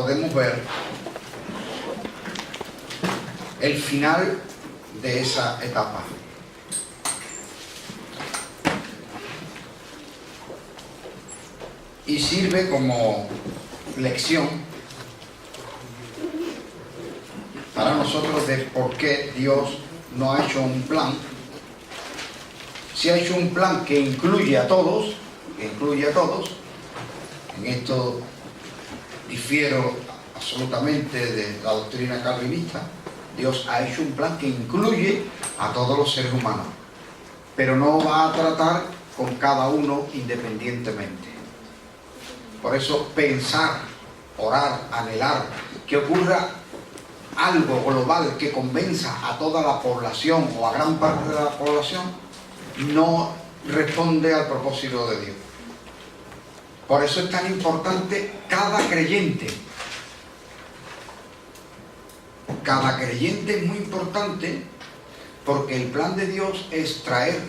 podemos ver el final de esa etapa. Y sirve como lección para nosotros de por qué Dios no ha hecho un plan. Si ha hecho un plan que incluye a todos, en esto difiero absolutamente de la doctrina calvinista. Dios ha hecho un plan que incluye a todos los seres humanos, pero no va a tratar con cada uno independientemente. Por eso pensar, orar, anhelar que ocurra algo global que convenza a toda la población o a gran parte de la población no responde al propósito de Dios. Por eso es tan importante cada creyente. Cada creyente es muy importante porque el plan de Dios es traer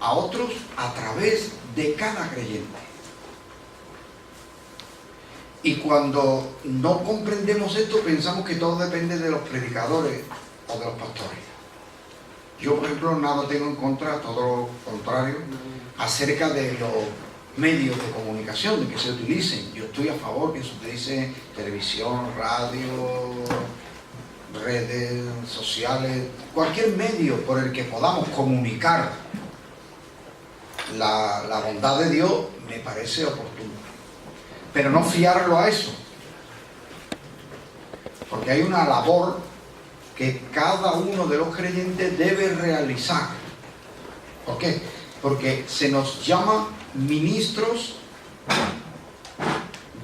a otros a través de cada creyente. Y cuando no comprendemos esto, pensamos que todo depende de los predicadores o de los pastores. Yo, por ejemplo, nada tengo en contra, todo lo contrario, acerca de los medios de comunicación, de que se utilicen. Yo estoy a favor que se utilice televisión, radio, redes sociales, cualquier medio por el que podamos comunicar la bondad de Dios me parece oportuno. Pero no fiarlo a eso, porque hay una labor que cada uno de los creyentes debe realizar. ¿Por qué? Porque se nos llama ministros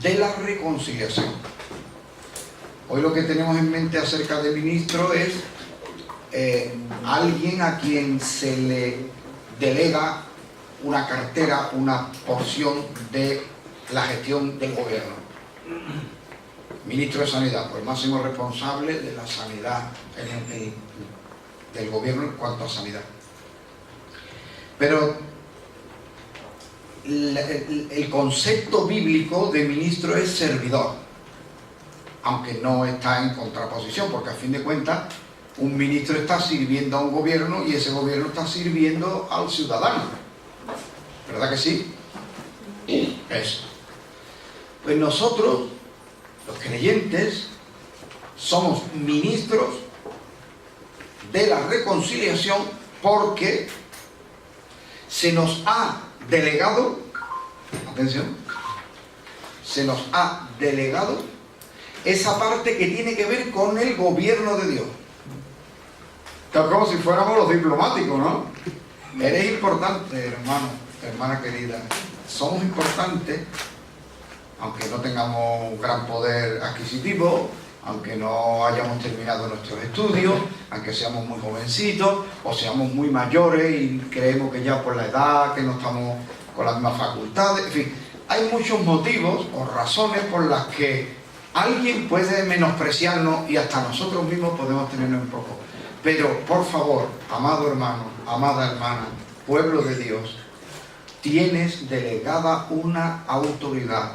de la reconciliación. Hoy lo que tenemos en mente acerca de ministro es alguien a quien se le delega una cartera, una porción de la gestión del gobierno. Ministro de Sanidad, pues máximo responsable de la sanidad del gobierno en cuanto a sanidad. Pero el concepto bíblico de ministro es servidor, aunque no está en contraposición, porque a fin de cuentas un ministro está sirviendo a un gobierno y ese gobierno está sirviendo al ciudadano. ¿Verdad que sí? Eso. Pues nosotros, los creyentes, somos ministros de la reconciliación porque se nos ha delegado, atención, se nos ha delegado esa parte que tiene que ver con el gobierno de Dios. Tal como si fuéramos los diplomáticos, ¿no? Eres importante, hermano, hermana querida. Somos importantes, aunque no tengamos gran poder adquisitivo, aunque no hayamos terminado nuestros estudios, aunque seamos muy jovencitos o seamos muy mayores y creemos que ya por la edad, que no estamos con las mismas facultades, en fin, hay muchos motivos o razones por las que alguien puede menospreciarnos y hasta nosotros mismos podemos tenernos un poco. Pero, por favor, amado hermano, amada hermana, pueblo de Dios, tienes delegada una autoridad.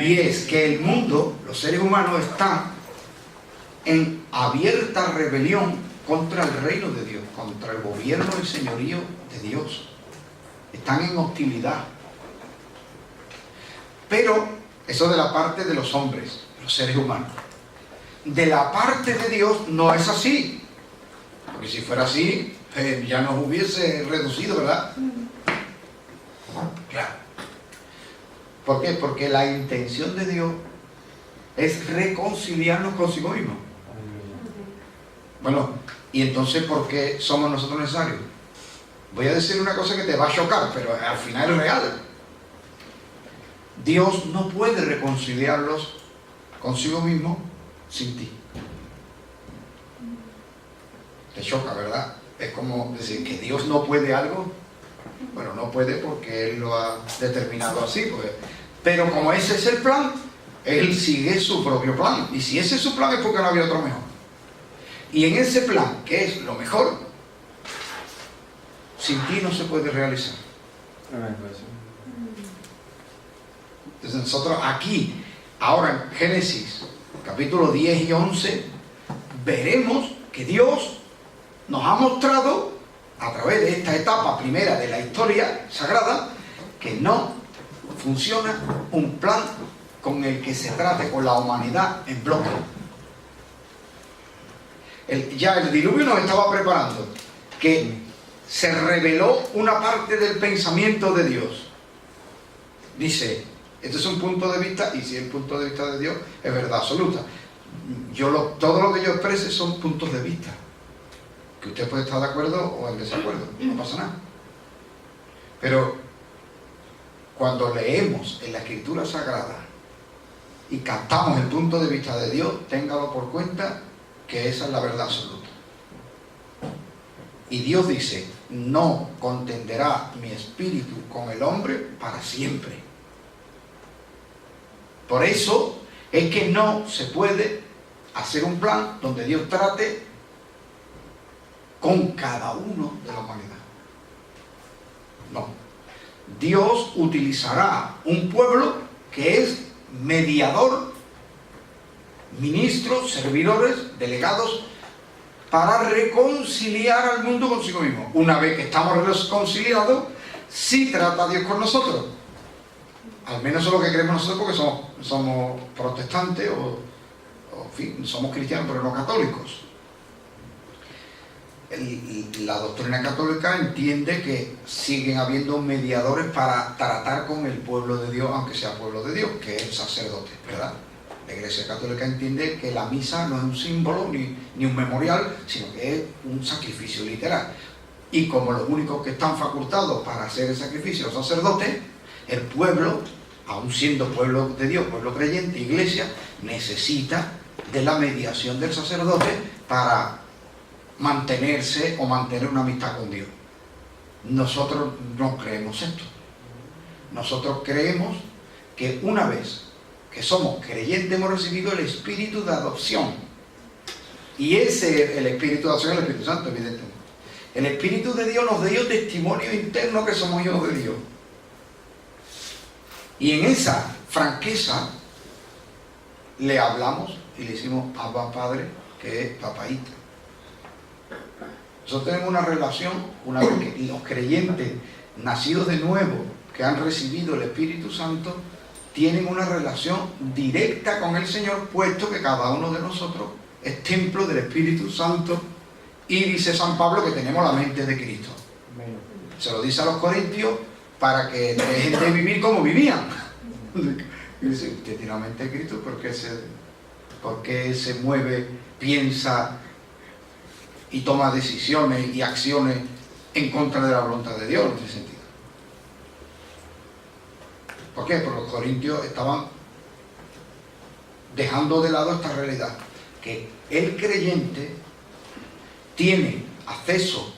Y es que el mundo, los seres humanos, están en abierta rebelión contra el reino de Dios, contra el gobierno y señorío de Dios. Están en hostilidad. Pero eso de la parte de los hombres, los seres humanos. De la parte de Dios no es así. Porque si fuera así, ya nos hubiese reducido, ¿verdad? Claro. ¿Por qué? Porque la intención de Dios es reconciliarnos consigo mismo. Bueno, ¿y entonces por qué somos nosotros necesarios? Voy a decir una cosa que te va a chocar, pero al final es real. Dios no puede reconciliarlos consigo mismo sin ti. Te choca, ¿verdad? Es como decir que Dios no puede algo. Bueno, no puede porque Él lo ha determinado así, pues. Pero como ese es el plan, Él sigue su propio plan. Y si ese es su plan es porque no había otro mejor. Y en ese plan, que es lo mejor, sin ti no se puede realizar. Entonces nosotros aquí Ahora en Génesis, capítulo 10 y 11, veremos que Dios nos ha mostrado, a través de esta etapa primera de la historia sagrada, que no funciona un plan con el que se trate con la humanidad en bloque. Ya el diluvio nos estaba preparando, que se reveló una parte del pensamiento de Dios. Dice, este es un punto de vista, y si el punto de vista de Dios es verdad absoluta. Todo lo que yo exprese son puntos de vista, que usted puede estar de acuerdo o en desacuerdo, no pasa nada. Pero cuando leemos en la Escritura Sagrada y captamos el punto de vista de Dios, téngalo por cuenta que esa es la verdad absoluta. Y Dios dice, no contenderá mi espíritu con el hombre para siempre. Por eso es que no se puede hacer un plan donde Dios trate con cada uno de la humanidad. No. Dios utilizará un pueblo que es mediador, ministros, servidores, delegados, para reconciliar al mundo consigo mismo. Una vez que estamos reconciliados, sí trata Dios con nosotros. Al menos eso es lo que creemos nosotros, porque somos protestantes en fin, somos cristianos pero no católicos. La doctrina católica entiende que siguen habiendo mediadores para tratar con el pueblo de Dios, aunque sea pueblo de Dios, que es el sacerdote, ¿verdad? La Iglesia Católica entiende que la misa no es un símbolo ni un memorial, sino que es un sacrificio literal. Y como los únicos que están facultados para hacer el sacrificio, los sacerdotes, el pueblo, aun siendo pueblo de Dios, pueblo creyente, Iglesia, necesita de la mediación del sacerdote para mantenerse o mantener una amistad con Dios. Nosotros no creemos esto. Nosotros creemos que una vez que somos creyentes hemos recibido el espíritu de adopción. Y ese, el espíritu de adopción, es el Espíritu Santo, evidentemente. El Espíritu de Dios nos dio testimonio interno que somos hijos de Dios. Y en esa franqueza le hablamos y le decimos Abba Padre, que es papaíta. Nosotros tenemos una relación, una vez que los creyentes nacidos de nuevo, que han recibido el Espíritu Santo, tienen una relación directa con el Señor, puesto que cada uno de nosotros es templo del Espíritu Santo, y dice San Pablo que tenemos la mente de Cristo. Se lo dice a los corintios para que dejen de vivir como vivían. Y dice, usted tiene la mente de Cristo, ¿por qué se mueve, piensa y toma decisiones y acciones en contra de la voluntad de Dios en ese sentido? ¿Por qué? Porque los corintios estaban dejando de lado esta realidad, que el creyente tiene acceso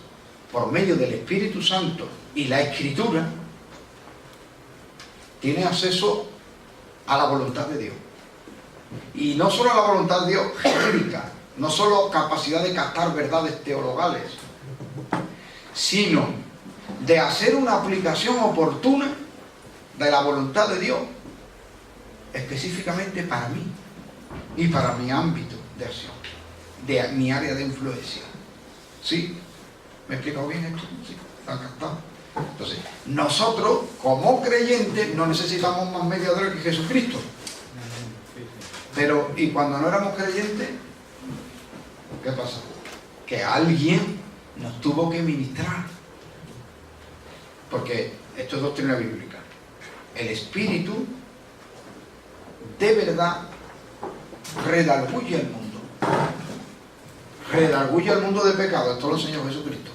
por medio del Espíritu Santo y la Escritura, tiene acceso a la voluntad de Dios. Y no solo a la voluntad de Dios genérica, no solo capacidad de captar verdades teologales, sino de hacer una aplicación oportuna de la voluntad de Dios, específicamente para mí y para mi ámbito de acción, de mi área de influencia. ¿Sí? ¿Me he explicado bien esto? ¿Sí? ¿Está captado? Entonces, nosotros como creyentes no necesitamos más mediadores que Jesucristo. Pero, ¿y cuando no éramos creyentes? ¿Qué pasa? Que alguien nos tuvo que ministrar. Porque esto es doctrina bíblica. El Espíritu de verdad redarguye al mundo. Redarguye al mundo de pecado. Esto lo enseñó Jesucristo.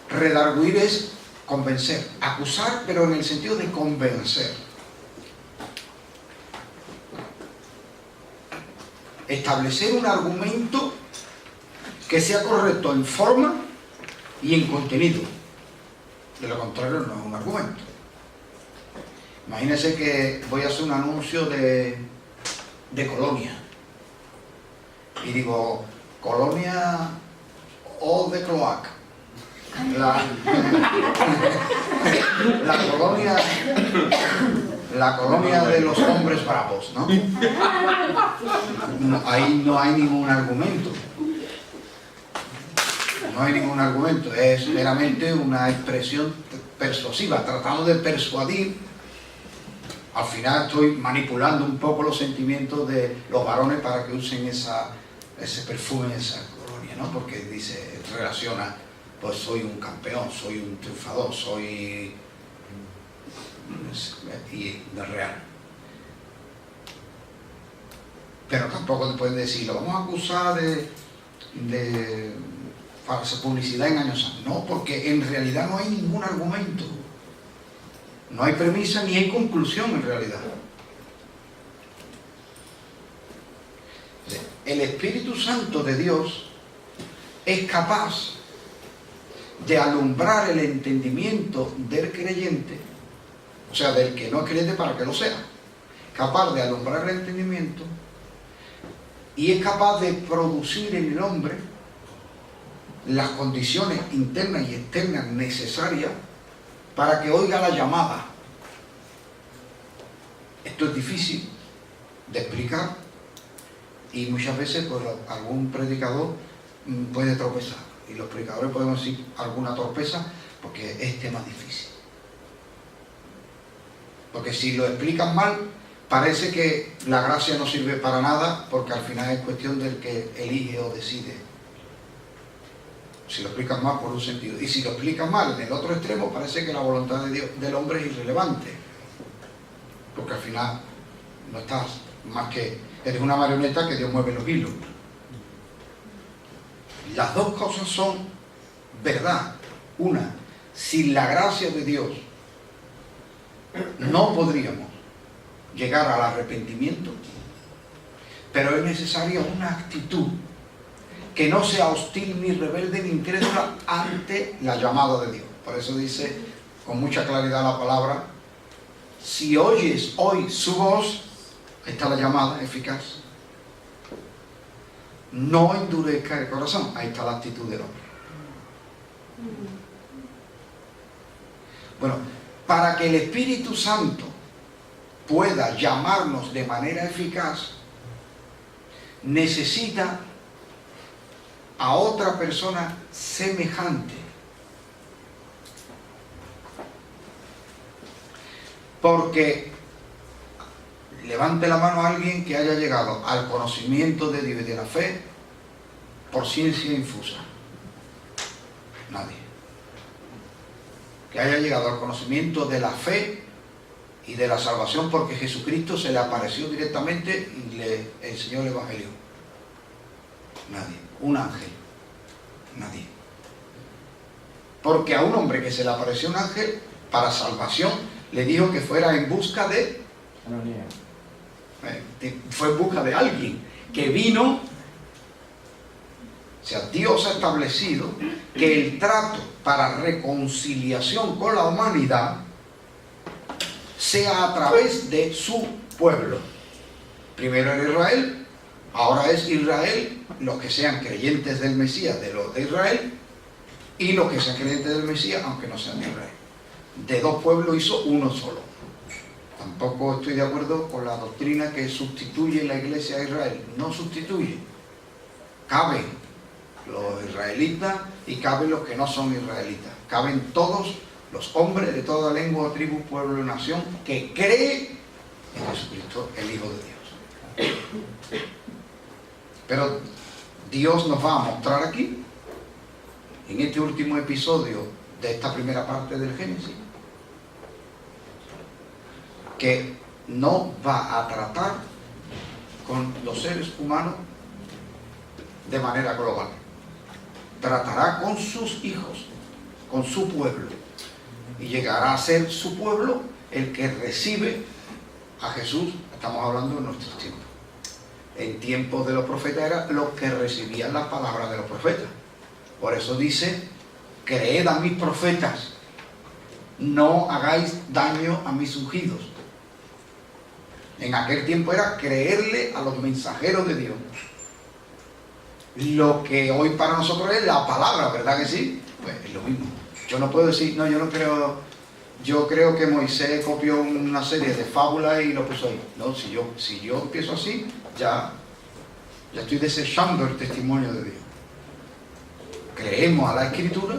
Redarguir es convencer, acusar, pero en el sentido de convencer. Establecer un argumento que sea correcto en forma y en contenido. De lo contrario no es un argumento. Imagínense que voy a hacer un anuncio de colonia y digo, colonia o de cloaca. la colonia de los hombres bravos, ¿no? Ahí no hay ningún argumento. No hay ningún argumento, es meramente una expresión persuasiva, tratando de persuadir. Al final estoy manipulando un poco los sentimientos de los varones para que usen ese perfume, esa colonia, ¿no? Porque dice, relaciona, pues soy un campeón, soy un triunfador, soy... y no es real. Pero tampoco te pueden decir, lo vamos a acusar de falsa publicidad engañosa. No, porque en realidad no hay ningún argumento. No hay premisa ni hay conclusión en realidad. El Espíritu Santo de Dios es capaz de alumbrar el entendimiento del creyente, o sea, del que no es creyente para que lo sea, capaz de alumbrar el entendimiento y es capaz de producir en el hombre las condiciones internas y externas necesarias para que oiga la llamada. Esto es difícil de explicar y muchas veces pues, algún predicador puede tropezar y los predicadores podemos decir alguna torpeza porque es tema difícil. Porque si lo explican mal, parece que la gracia no sirve para nada porque al final es cuestión del que elige o decide. Si lo explican mal por un sentido. Y si lo explican mal en el otro extremo, parece que la voluntad de Dios, del hombre es irrelevante. Porque al final no estás más que... eres una marioneta que Dios mueve los hilos. Las dos cosas son verdad. Una, sin la gracia de Dios no podríamos llegar al arrepentimiento, pero es necesaria una actitud que no sea hostil ni rebelde ni incrédula ante la llamada de Dios. Por eso dice con mucha claridad la palabra, si oyes hoy su voz, ahí está la llamada eficaz, no endurezca el corazón, ahí está la actitud del hombre. Bueno, para que el Espíritu Santo pueda llamarnos de manera eficaz, necesita a otra persona semejante. Porque levante la mano a alguien que haya llegado al conocimiento de Dios y de la fe por ciencia infusa. Nadie. Que haya llegado al conocimiento de la fe y de la salvación porque Jesucristo se le apareció directamente y le enseñó el Evangelio. Nadie. Un ángel. Nadie. Porque a un hombre que se le apareció un ángel para salvación le dijo que fuera en busca de... fue en busca de alguien que vino. O sea, Dios ha establecido que el trato para reconciliación con la humanidad sea a través de su pueblo. Primero era Israel, ahora es Israel, los que sean creyentes del Mesías de los de Israel y los que sean creyentes del Mesías aunque no sean de Israel. De dos pueblos hizo uno solo. Tampoco estoy de acuerdo con la doctrina que sustituye la iglesia a Israel. No sustituye. Caben los israelitas y caben los que no son israelitas. Caben todos los hombres de toda lengua, tribu, pueblo y nación que creen en Jesucristo, el Hijo de Dios. Pero Dios nos va a mostrar aquí, en este último episodio de esta primera parte del Génesis, que no va a tratar con los seres humanos de manera global. Tratará con sus hijos, con su pueblo, y llegará a ser su pueblo el que recibe a Jesús. Estamos hablando de nuestros tiempos. En tiempos de los profetas eran los que recibían las palabras de los profetas. Por eso dice, creed a mis profetas, no hagáis daño a mis ungidos. En aquel tiempo era creerle a los mensajeros de Dios. Lo que hoy para nosotros es la palabra, ¿verdad que sí? Pues es lo mismo. Yo no puedo decir, no, yo no creo yo creo que Moisés copió una serie de fábulas y lo puso ahí. No, si yo empiezo así, ya estoy desechando el testimonio de Dios. Creemos a la Escritura,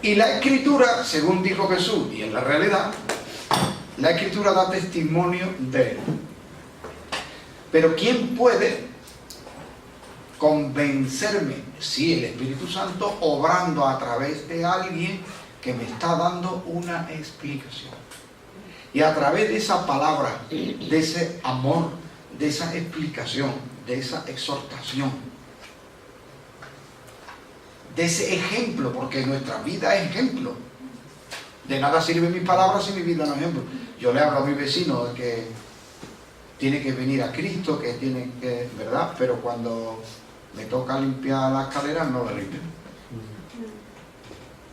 y la Escritura, según dijo Jesús, y en la realidad, la Escritura da testimonio de Él. Pero ¿quién puede convencerme? Sí, el Espíritu Santo obrando a través de alguien que me está dando una explicación. Y a través de esa palabra, de ese amor, de esa explicación, de esa exhortación, de ese ejemplo, porque nuestra vida es ejemplo. De nada sirven mis palabras si mi vida no es ejemplo. Yo le hablo a mi vecino de que tiene que venir a Cristo, que tiene que, ¿verdad? Pero cuando me toca limpiar la escalera, no la limpio.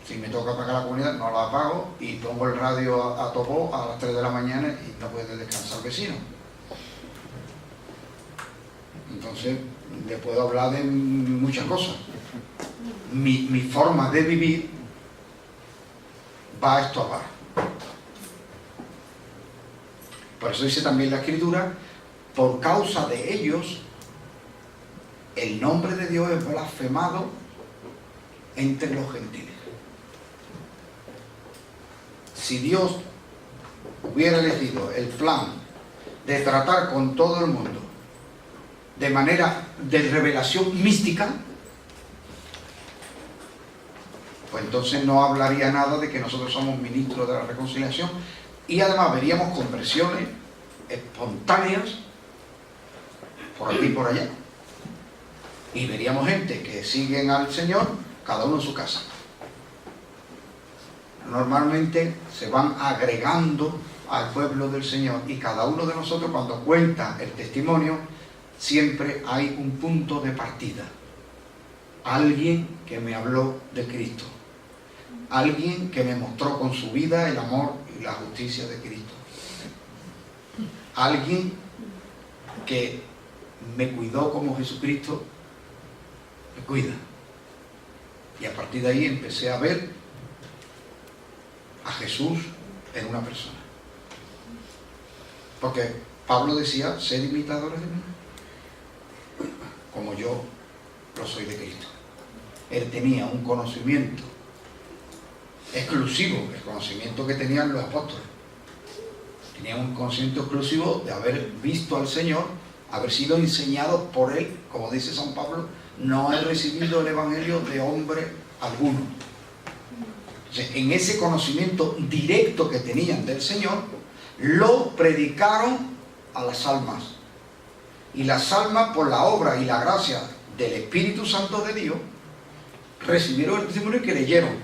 Si me toca apagar la comunidad, no la apago y pongo el radio a topo a las 3 de la mañana y no puede descansar el vecino. Entonces, le puedo hablar de muchas cosas. Mi forma de vivir va a estorbar. Por eso dice también la Escritura, por causa de ellos, el nombre de Dios es blasfemado entre los gentiles. Si Dios hubiera elegido el plan de tratar con todo el mundo de manera de revelación mística, pues entonces no hablaría nada de que nosotros somos ministros de la reconciliación, y además veríamos conversiones espontáneas por aquí y por allá, y veríamos gente que siguen al Señor, cada uno en su casa. Normalmente se van agregando al pueblo del Señor, y cada uno de nosotros, cuando cuenta el testimonio, siempre hay un punto de partida. Alguien que me habló de Cristo, alguien que me mostró con su vida el amor y la justicia de Cristo, alguien que me cuidó como Jesucristo me cuida. Y a partir de ahí empecé a ver a Jesús en una persona. Porque Pablo decía, sed imitadores de mí, como yo lo soy de Cristo. Él tenía un conocimiento exclusivo, el conocimiento que tenían los apóstoles. Tenía un conocimiento exclusivo de haber visto al Señor, haber sido enseñado por Él, como dice San Pablo, no he recibido el Evangelio de hombre alguno. Entonces, en ese conocimiento directo que tenían del Señor, lo predicaron a las almas. Y las almas, por la obra y la gracia del Espíritu Santo de Dios, recibieron el testimonio y creyeron.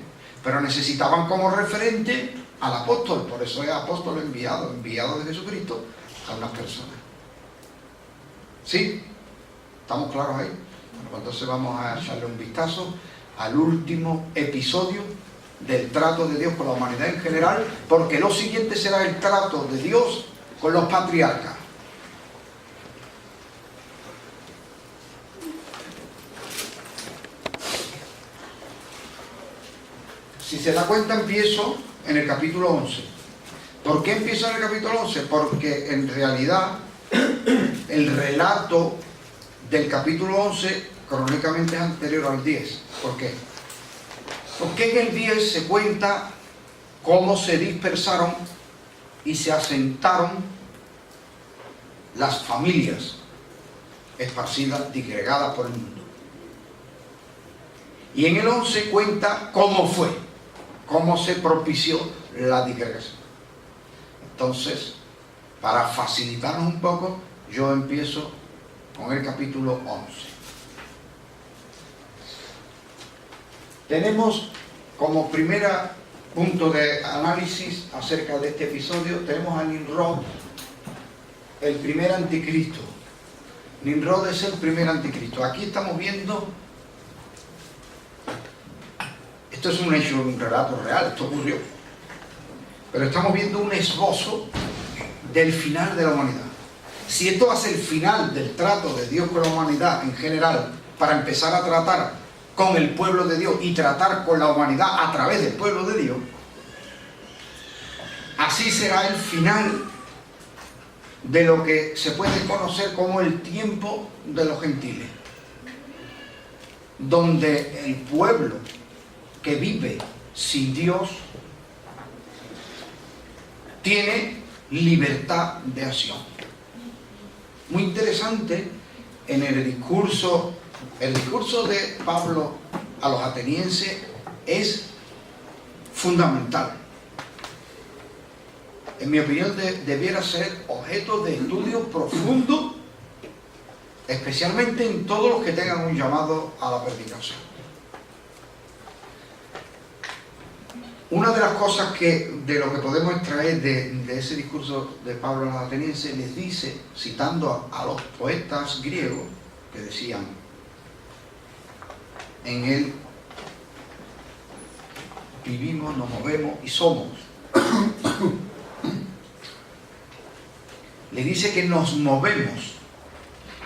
Pero necesitaban como referente al apóstol. Por eso es apóstol enviado de Jesucristo a unas personas. ¿Sí? ¿Estamos claros ahí? Bueno, entonces vamos a echarle un vistazo al último episodio del trato de Dios con la humanidad en general, porque lo siguiente será el trato de Dios con los patriarcas. Si se da cuenta, empiezo en el capítulo 11. ¿Por qué empiezo en el capítulo 11? Porque en realidad el relato del capítulo 11 cronológicamente es anterior al 10. ¿Por qué? Porque en el 10 se cuenta cómo se dispersaron y se asentaron las familias esparcidas, disgregadas por el mundo. Y en el 11 cuenta cómo fue, cómo se propició la disgregación. Entonces, para facilitarnos un poco, yo empiezo con el capítulo 11. Tenemos como primer punto de análisis acerca de este episodio, tenemos a Nimrod, el primer anticristo. Nimrod es el primer anticristo. Aquí estamos viendo, esto es un hecho, un relato real, esto ocurrió, pero estamos viendo un esbozo del final de la humanidad. Si esto va a ser el final del trato de Dios con la humanidad en general, para empezar a tratar con el pueblo de Dios y tratar con la humanidad a través del pueblo de Dios, Así será el final de lo que se puede conocer como el tiempo de los gentiles, donde el pueblo que vive sin Dios tiene libertad de acción. Muy interesante en el discurso de Pablo a los atenienses es fundamental. En mi opinión debiera ser objeto de estudio profundo, especialmente en todos los que tengan un llamado a la predicación. Una de las cosas de lo que podemos extraer de ese discurso de Pablo a los atenienses, les dice, citando a los poetas griegos, que decían, en él vivimos, nos movemos y somos. Le dice que nos movemos.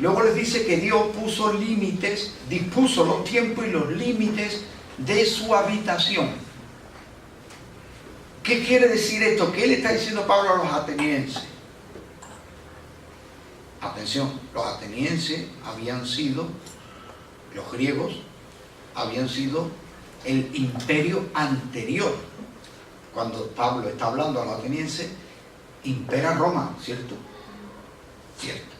Luego les dice que Dios puso límites, dispuso los tiempos y los límites de su habitación. ¿Qué quiere decir esto? ¿Qué le está diciendo Pablo a los atenienses? Atención, los atenienses habían sido, los griegos, habían sido el imperio anterior. Cuando Pablo está hablando a los atenienses, impera Roma, ¿cierto? Cierto.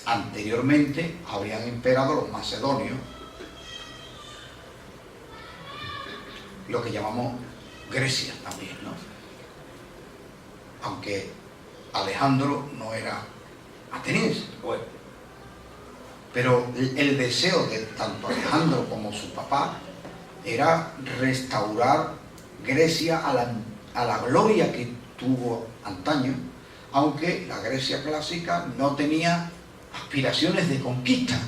Anteriormente habrían imperado los macedonios, lo que llamamos Grecia también, ¿no? Aunque Alejandro no era ateniense, bueno. Pero el deseo de tanto Alejandro como su papá era restaurar Grecia a la gloria que tuvo antaño, aunque la Grecia clásica no tenía aspiraciones de conquista.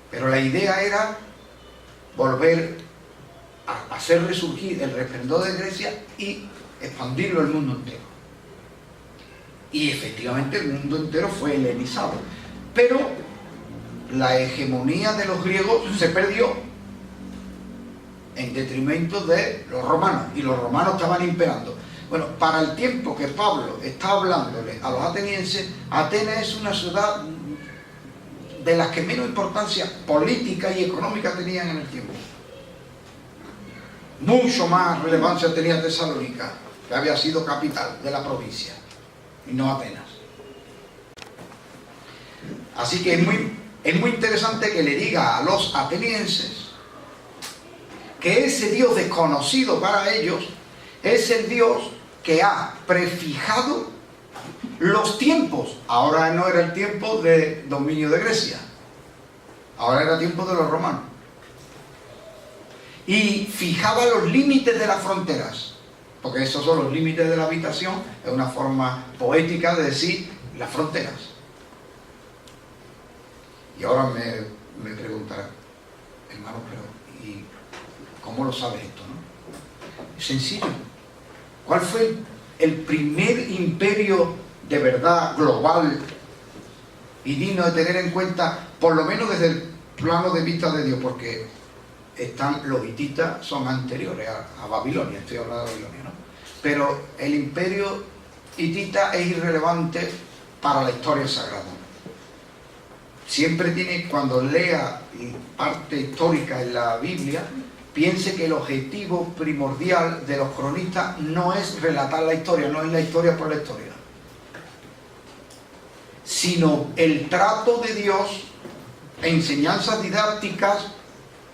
Pero la idea era volver a hacer resurgir el resplandor de Grecia y expandirlo al mundo entero. Y efectivamente el mundo entero fue helenizado. Pero la hegemonía de los griegos se perdió en detrimento de los romanos, y los romanos estaban imperando. Bueno, para el tiempo que Pablo está hablándole a los atenienses, Atenas es una ciudad de las que menos importancia política y económica tenían en el tiempo. Mucho más relevancia tenía Tesalónica, que había sido capital de la provincia, y no Atenas. Así que es muy interesante que le diga a los atenienses que ese Dios desconocido para ellos es el Dios que ha prefijado los tiempos. Ahora no era el tiempo de dominio de Grecia, ahora era el tiempo de los romanos. Y fijaba los límites de las fronteras, porque esos son los límites de la habitación, es una forma poética de decir las fronteras. Y ahora me preguntarán, hermano, pero ¿y cómo lo sabes esto, no? Es sencillo. ¿Cuál fue el primer imperio de verdad global y digno de tener en cuenta, por lo menos desde el plano de vista de Dios? Porque los hititas son anteriores a Babilonia, estoy hablando de Babilonia, ¿no? Pero el imperio hitita es irrelevante para la historia sagrada. Siempre tiene, cuando lea parte histórica en la Biblia, piense que el objetivo primordial de los cronistas no es relatar la historia, no es la historia por la historia, sino el trato de Dios, enseñanzas didácticas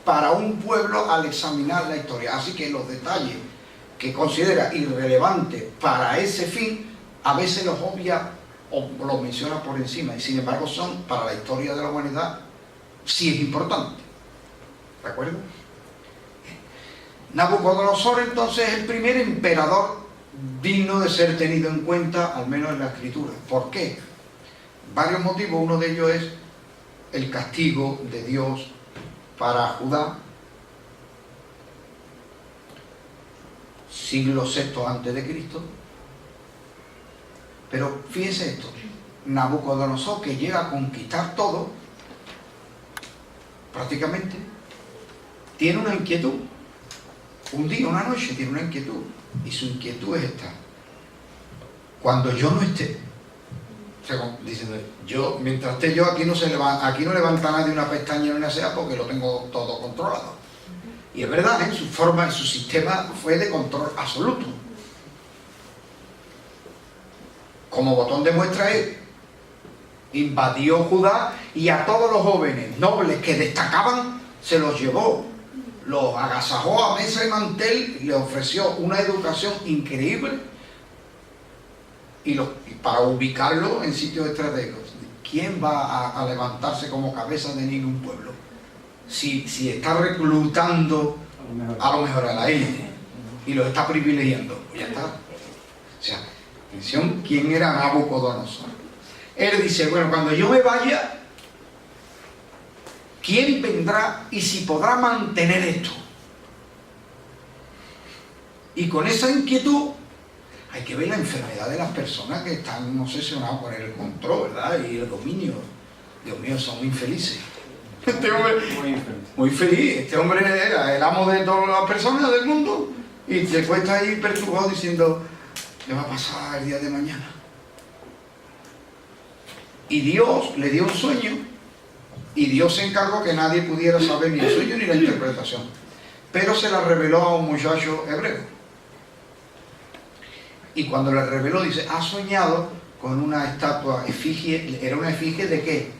para un pueblo al examinar la historia. Así que los detalles que considera irrelevantes para ese fin, a veces los obvia o los menciona por encima, y sin embargo son, para la historia de la humanidad, sí es importante. ¿De acuerdo? Nabucodonosor entonces es el primer emperador digno de ser tenido en cuenta, al menos en la Escritura. ¿Por qué? Varios motivos. Uno de ellos es el castigo de Dios para Judá, siglo VI antes de Cristo. Pero fíjense esto, Nabucodonosor, que llega a conquistar todo, prácticamente, tiene una inquietud. un día, una noche, tiene una inquietud. Y su inquietud es esta. Cuando yo no esté, o sea, diciendo, yo, mientras esté yo, aquí no levanta nadie una pestaña ni una ceja porque lo tengo todo controlado. Y es verdad, ¿eh? Su forma, su sistema fue de control absoluto. Como botón de muestra es, invadió Judá y a todos los jóvenes nobles que destacaban se los llevó, los agasajó a mesa y mantel, le ofreció una educación increíble y para ubicarlo en sitios estratégicos. ¿Quién va a levantarse como cabeza de ningún pueblo si está reclutando a lo mejor a la élite y los está privilegiando? Pues ya está. O sea, atención, ¿quién era Nabucodonosor? Él dice, bueno, cuando yo me vaya, ¿quién vendrá y si podrá mantener esto? Y con esa inquietud hay que ver la enfermedad de las personas que están obsesionadas con el control, ¿verdad? Y el dominio. Dios mío, son muy infelices. Este hombre, muy feliz. Este hombre era el amo de todas las personas del mundo y te cuesta ahí perturbado diciendo, ¿qué va a pasar el día de mañana? Y Dios le dio un sueño y Dios se encargó que nadie pudiera saber ni el sueño ni la interpretación, pero se la reveló a un muchacho hebreo. Y cuando le reveló, dice, ha soñado con una estatua efigie. ¿Era una efigie de qué?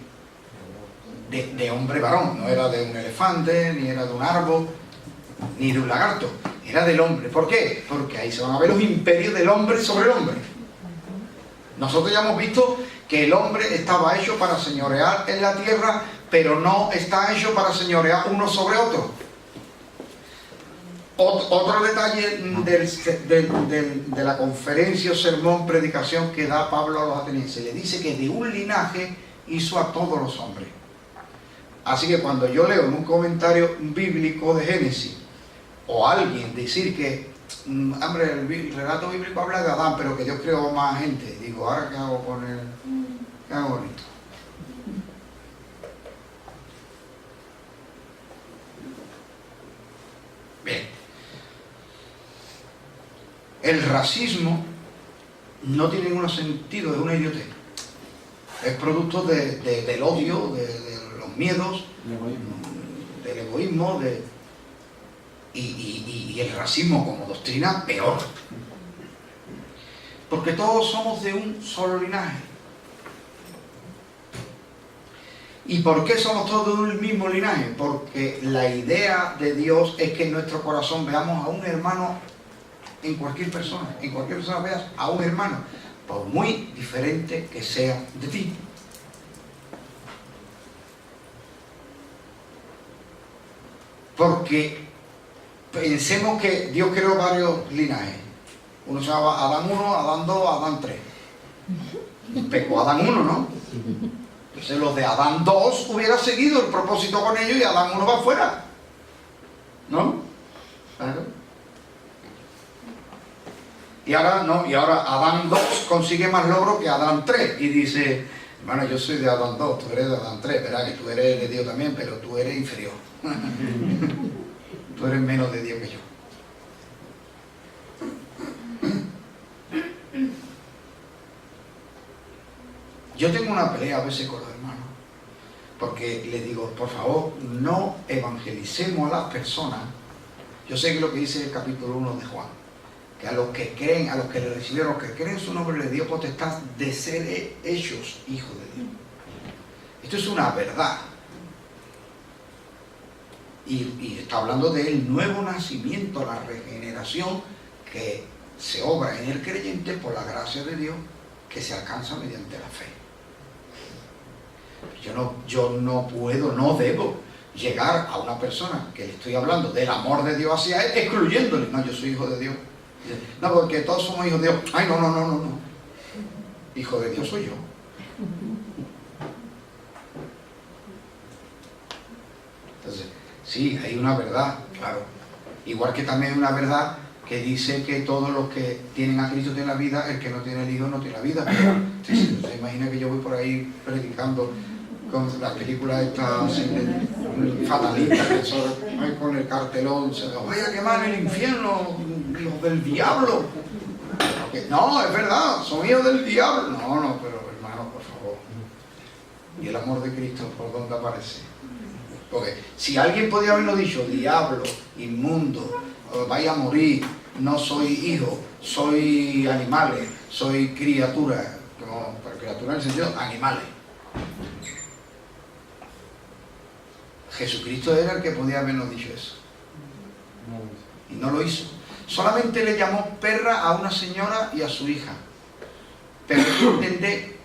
De hombre varón. No era de un elefante, ni era de un árbol, ni de un lagarto. Era del hombre. ¿Por qué? Porque ahí se van a ver los imperios del hombre sobre el hombre. Nosotros ya hemos visto que el hombre estaba hecho para señorear en la tierra, pero no está hecho para señorear uno sobre otro. Otro detalle de la conferencia o sermón, predicación que da Pablo a los atenienses, le dice que de un linaje hizo a todos los hombres. Así que cuando yo leo en un comentario bíblico de Génesis, o alguien decir que, hombre, el relato bíblico habla de Adán, pero que Dios creó más gente, digo, ¿ahora qué hago con él? ¿Qué hago bonito? Bien. El racismo no tiene ningún sentido, es una idiotez. Es producto del odio, de los miedos, del egoísmo, y el racismo como doctrina, peor. Porque todos somos de un solo linaje. ¿Y por qué somos todos de un mismo linaje? Porque la idea de Dios es que en nuestro corazón veamos a un hermano en cualquier persona veas a un hermano, por muy diferente que sea de ti. Porque pensemos que Dios creó varios linajes. Uno se llama Adán 1, Adán 2, Adán 3. Pecó Adán 1, ¿no? Entonces los de Adán 2 hubiera seguido el propósito con ellos y Adán 1 va afuera, ¿no? Claro. Y ahora Adán 2 consigue más logro que Adán 3 y dice, hermano, yo soy de Adán 2, tú eres de Adán 3, verás que tú eres de Dios también, pero tú eres inferior. Tú eres menos de Dios que yo. Yo tengo una pelea a veces con los hermanos, porque les digo, por favor, no evangelicemos a las personas. Yo sé que lo que dice el capítulo 1 de Juan, que a los que creen, a los que le recibieron, a los que creen en su nombre, le dio potestad de ser hechos hijos de Dios. Esto es una verdad. Y está hablando del nuevo nacimiento, la regeneración que se obra en el creyente por la gracia de Dios, que se alcanza mediante la fe. Yo no puedo, no debo llegar a una persona que le estoy hablando del amor de Dios hacia él, excluyéndole. No, yo soy hijo de Dios. No, porque todos somos hijos de Dios. Ay, no. Hijo de Dios soy yo. Entonces, sí, hay una verdad, claro. Igual que también hay una verdad que dice que todos los que tienen a Cristo tienen la vida, el que no tiene el Hijo no tiene la vida. Pero se imagina que yo voy por ahí predicando con la película esta fatalista, que solo con el cartelón, se los vaya a quemar en el infierno, los del diablo. No, es verdad, son hijos del diablo. No, pero hermano, por favor. ¿Y el amor de Cristo por dónde aparece? Porque si alguien podía habernos dicho, diablo, inmundo, vaya a morir, no soy hijo, soy animales, soy criatura, pero criatura en el sentido animales. Jesucristo era el que podía habernos dicho eso. Y no lo hizo. Solamente le llamó perra a una señora y a su hija. Pero hay que entender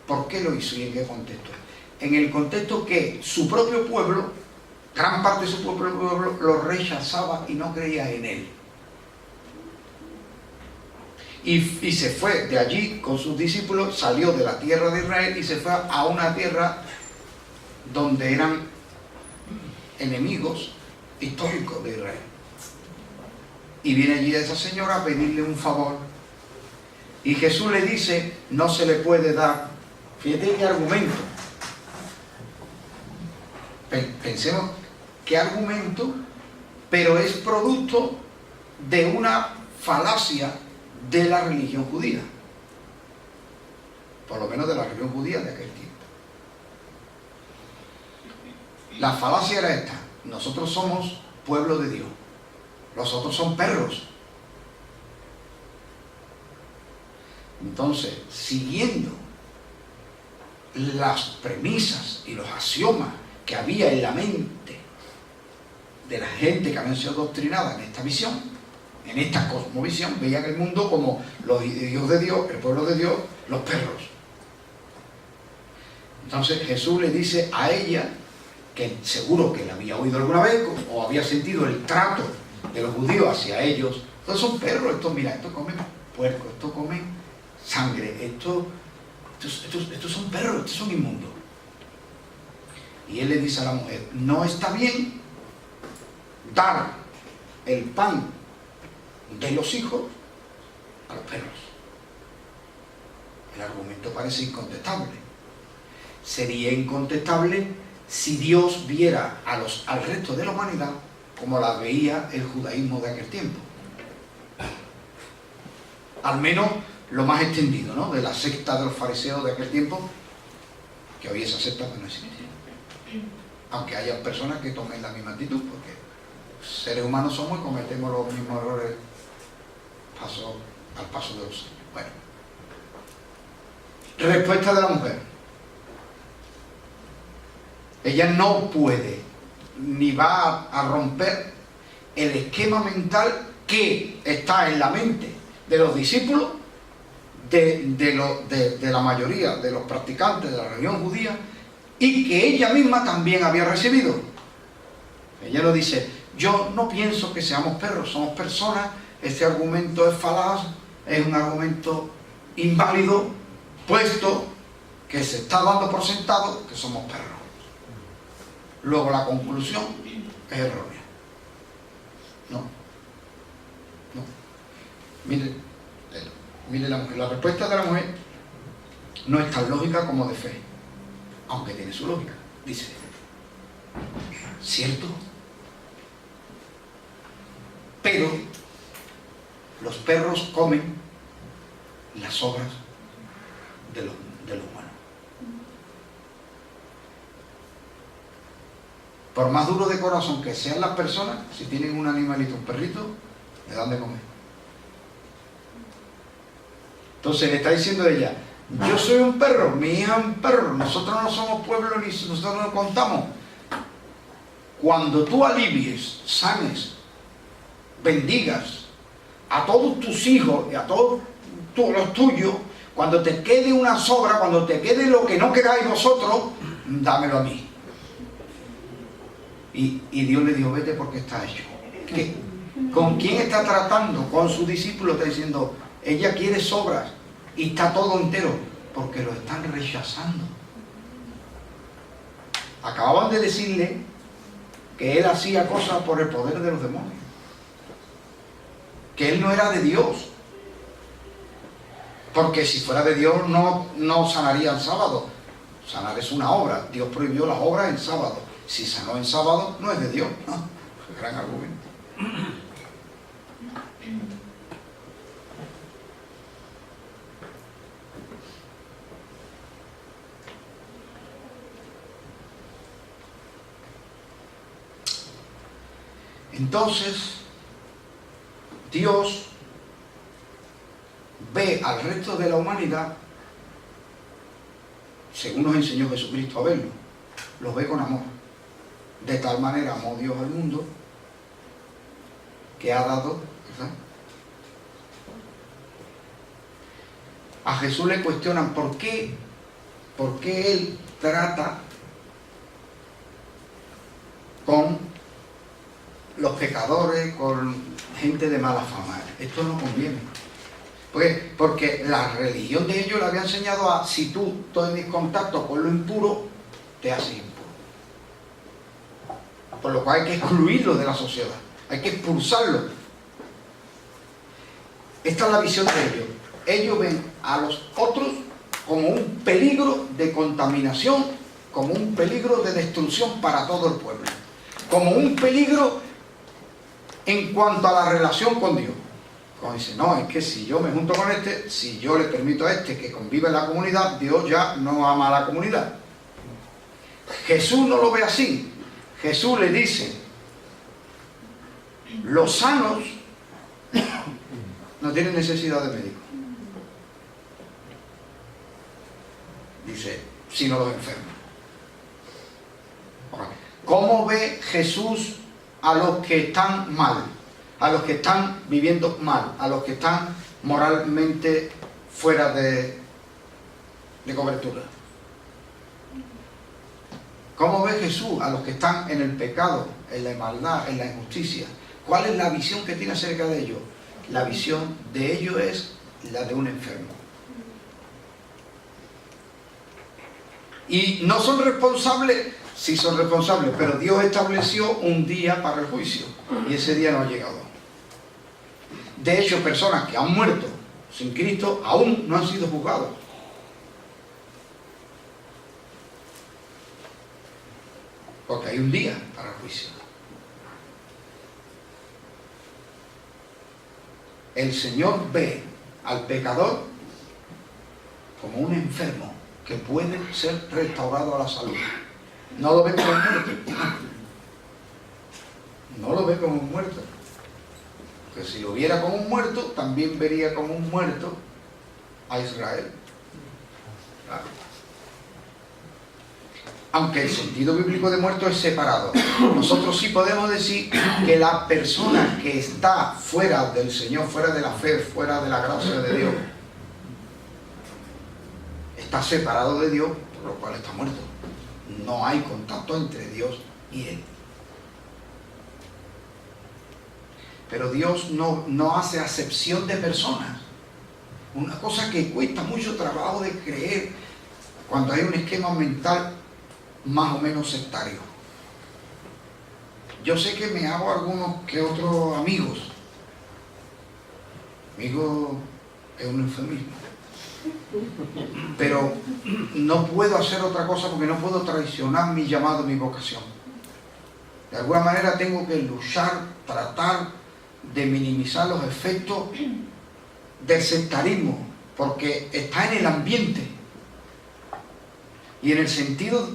por qué lo hizo y en qué contexto. En el contexto que su propio pueblo, gran parte de su propio pueblo, lo rechazaba y no creía en él. Y se fue de allí con sus discípulos, salió de la tierra de Israel y se fue a una tierra donde eran enemigos históricos de Israel. Y viene allí a esa señora a pedirle un favor. Y Jesús le dice, no se le puede dar. Fíjate qué argumento. Pensemos qué argumento, pero es producto de una falacia de la religión judía. Por lo menos de la religión judía de aquel tiempo. La falacia era esta: nosotros somos pueblo de Dios, los otros son perros. Entonces, siguiendo las premisas y los axiomas que había en la mente de la gente que habían sido adoctrinada en esta visión, en esta cosmovisión, veían el mundo como los hijos de Dios, el pueblo de Dios, los perros. Entonces Jesús le dice a ella, que seguro que la había oído alguna vez o había sentido el trato de los judíos hacia ellos. Estos son perros, estos, mira, estos comen puerco, estos comen sangre, estos son perros, estos son inmundos. Y él le dice a la mujer, no está bien dar el pan de los hijos a los perros. El argumento parece incontestable. Sería incontestable si Dios viera al resto de la humanidad como la veía el judaísmo de aquel tiempo. Al menos lo más extendido, ¿no?, de la secta de los fariseos de aquel tiempo, que hoy esa secta no existe. Aunque haya personas que tomen la misma actitud, porque seres humanos somos y cometemos los mismos errores al paso de los años. Bueno, respuesta de la mujer. Ella no puede ni va a romper el esquema mental que está en la mente de los discípulos, de la mayoría de los practicantes de la religión judía, y que ella misma también había recibido. Ella lo dice, yo no pienso que seamos perros, somos personas. Este argumento es falaz, es un argumento inválido, puesto que se está dando por sentado que somos perros. Luego la conclusión es errónea. No. Mire la respuesta de la mujer no es tan lógica como de fe, aunque tiene su lógica. Dice, ¿cierto? Pero los perros comen las obras de los humanos. Por más duro de corazón que sean las personas, si tienen un animalito, un perrito, le dan de comer. Entonces le está diciendo ella, yo soy un perro, mi hija es un perro, nosotros no somos pueblo ni nosotros no contamos. Cuando tú alivies, sanes, bendigas a todos tus hijos y a todos los tuyos, cuando te quede una sobra, cuando te quede lo que no queráis vosotros, dámelo a mí. Y Dios le dijo, vete porque está hecho. ¿Qué? ¿Con quién está tratando? Con su discípulo. Está diciendo, ella quiere sobras y está todo entero, porque lo están rechazando. Acababan de decirle que él hacía cosas por el poder de los demonios, que él no era de Dios, porque si fuera de Dios no sanaría el sábado. Sanar es una obra. Dios prohibió las obras en sábado. Si sanó en sábado, no es de Dios. No, es gran argumento. Entonces, Dios ve al resto de la humanidad, según nos enseñó Jesucristo a verlo, los ve con amor. De tal manera amó Dios al mundo que ha dado, ¿verdad? A Jesús le cuestionan por qué Él trata con los pecadores, con gente de mala fama. Esto no conviene. Porque la religión de ellos le había enseñado a, si tú tienes contacto con lo impuro, te haces impuro. Por lo cual hay que excluirlo de la sociedad, hay que expulsarlo. Esta es la visión de ellos. Ellos ven a los otros como un peligro de contaminación, como un peligro de destrucción para todo el pueblo, como un peligro en cuanto a la relación con Dios. Como dice, no, es que si yo me junto con este, si yo le permito a este que conviva en la comunidad, Dios ya no ama a la comunidad. Jesús no lo ve así. Jesús le dice, los sanos no tienen necesidad de médico. Dice, sino los enfermos. ¿Cómo ve Jesús a los que están mal, a los que están viviendo mal, a los que están moralmente fuera de cobertura? ¿Cómo ve Jesús a los que están en el pecado, en la maldad, en la injusticia? ¿Cuál es la visión que tiene acerca de ellos? La visión de ellos es la de un enfermo. Y no son responsables, sí son responsables, pero Dios estableció un día para el juicio y ese día no ha llegado. De hecho, personas que han muerto sin Cristo aún no han sido juzgados. Porque hay un día para el juicio. El Señor ve al pecador como un enfermo que puede ser restaurado a la salud. No lo ve como un muerto. No lo ve como un muerto. Porque si lo viera como un muerto, también vería como un muerto a Israel. Claro. Aunque el sentido bíblico de muerto es separado. Nosotros sí podemos decir que la persona que está fuera del Señor, fuera de la fe, fuera de la gracia de Dios, está separado de Dios, por lo cual está muerto. No hay contacto entre Dios y Él. Pero Dios no hace acepción de personas. Una cosa que cuesta mucho trabajo de creer cuando hay un esquema mental más o menos sectario. Yo sé que me hago algunos que otros amigos. Amigo es un eufemismo. Pero no puedo hacer otra cosa porque no puedo traicionar mi llamado, mi vocación. De alguna manera tengo que luchar, tratar de minimizar los efectos del sectarismo, porque está en el ambiente y en el sentido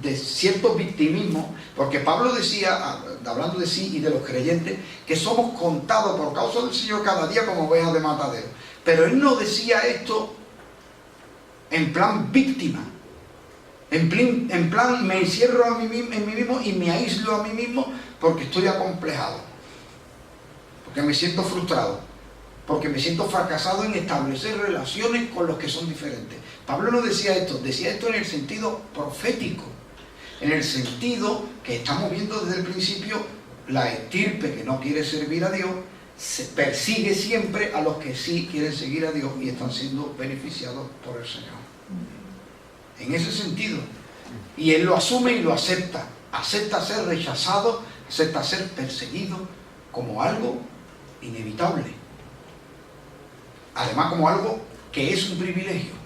de cierto victimismo, porque Pablo decía, hablando de sí y de los creyentes, que somos contados por causa del Señor cada día como ovejas de matadero. Pero él no decía esto en plan víctima, en plan me encierro a mí mismo y me aíslo a mí mismo porque estoy acomplejado, porque me siento frustrado, porque me siento fracasado en establecer relaciones con los que son diferentes. Pablo no decía esto en el sentido profético, en el sentido que estamos viendo desde el principio. La estirpe que no quiere servir a Dios se persigue siempre a los que sí quieren seguir a Dios y están siendo beneficiados por el Señor. En ese sentido. Y él lo asume y lo acepta. Acepta ser rechazado, acepta ser perseguido como algo inevitable. Además como algo que es un privilegio.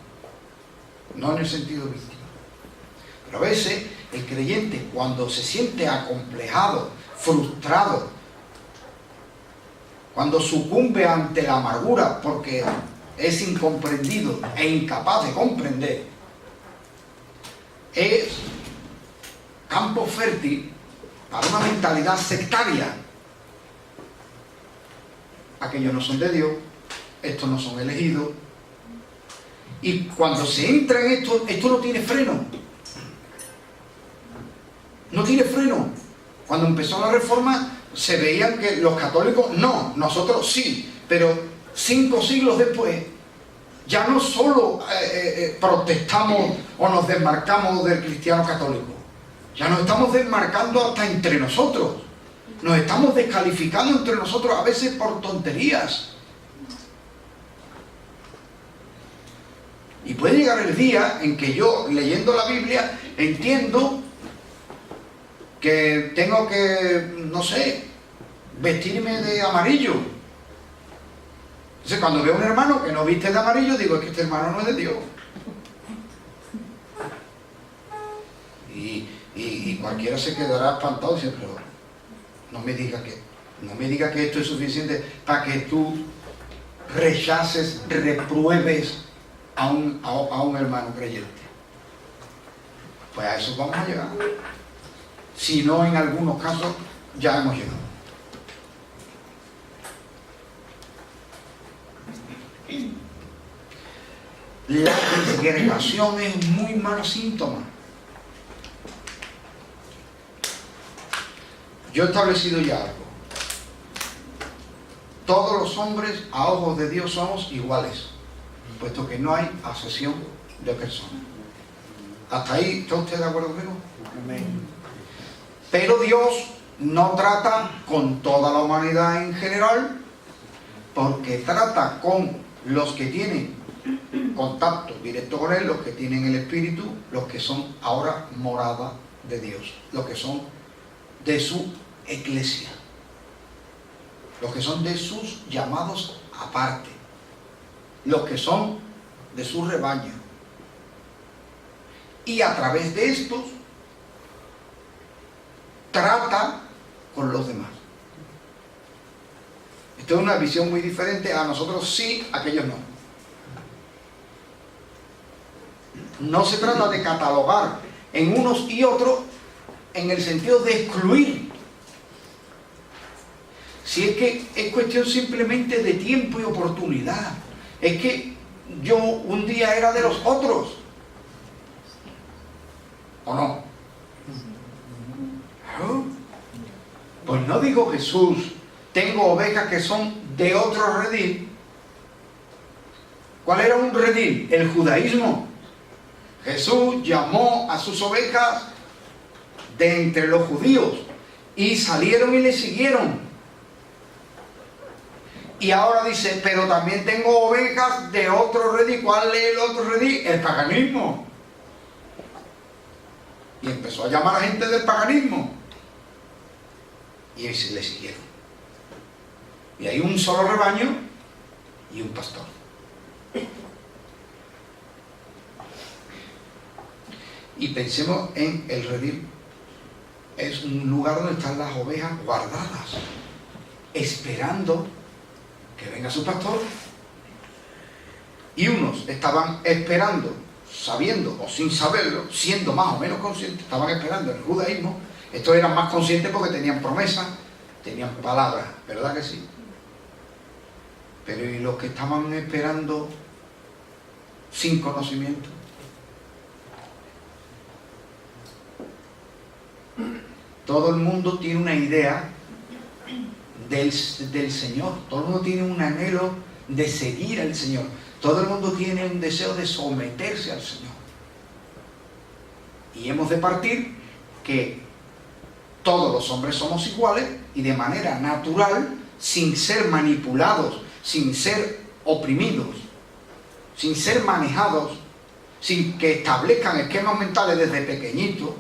No en el sentido víctima. Pero a veces el creyente, cuando se siente acomplejado, frustrado, cuando sucumbe ante la amargura porque es incomprendido e incapaz de comprender, es campo fértil para una mentalidad sectaria. Aquellos no son de Dios, estos no son elegidos. Y cuando se entra en esto, esto no tiene freno. No tiene freno. Cuando empezó la Reforma se veían que los católicos no, nosotros sí, pero 5 siglos después ya no solo protestamos o nos desmarcamos del cristiano católico, ya nos estamos desmarcando hasta entre nosotros, nos estamos descalificando entre nosotros a veces por tonterías. Y puede llegar el día en que yo, leyendo la Biblia, entiendo que tengo que, no sé, vestirme de amarillo. Entonces cuando veo a un hermano que no viste de amarillo, digo, es que este hermano no es de Dios. Y cualquiera se quedará espantado y dice, pero no me diga que esto es suficiente para que tú rechaces, repruebes a un hermano creyente. Pues a eso vamos a llegar. Si no, en algunos casos ya hemos llegado. La disgregación es un muy mal síntoma. Yo he establecido ya algo. Todos los hombres a ojos de Dios somos iguales, puesto que no hay acepción de personas. ¿Hasta ahí está usted de acuerdo conmigo? Amén. Pero Dios no trata con toda la humanidad en general, porque trata con los que tienen contacto directo con Él, los que tienen el Espíritu, los que son ahora morada de Dios, los que son de su iglesia, los que son de sus llamados aparte, los que son de su rebaño. Y a través de estos trata con los demás. Esto es una visión muy diferente. A nosotros sí, a aquellos no. No se trata de catalogar en unos y otros en el sentido de excluir. Si es que es cuestión simplemente de tiempo y oportunidad. Es que yo un día era de los otros. ¿O no? Pues no dijo Jesús, tengo ovejas que son de otro redil. ¿Cuál era un redil? El judaísmo. Jesús llamó a sus ovejas de entre los judíos y salieron y le siguieron. Y ahora dice, pero también tengo ovejas de otro redil. ¿Cuál es el otro redil? El paganismo. Y empezó a llamar a gente del paganismo. Y le siguieron. Y hay un solo rebaño y un pastor. Y pensemos en el redil. Es un lugar donde están las ovejas guardadas, esperando que venga su pastor. Y unos estaban esperando, sabiendo o sin saberlo, siendo más o menos conscientes, estaban esperando el judaísmo. Estos eran más conscientes porque tenían promesas, tenían palabras, ¿verdad que sí? Pero ¿y los que estaban esperando sin conocimiento? Todo el mundo tiene una idea del Señor, todo el mundo tiene un anhelo de seguir al Señor, todo el mundo tiene un deseo de someterse al Señor. Y hemos de partir que todos los hombres somos iguales y de manera natural, sin ser manipulados, sin ser oprimidos, sin ser manejados, sin que establezcan esquemas mentales desde pequeñitos,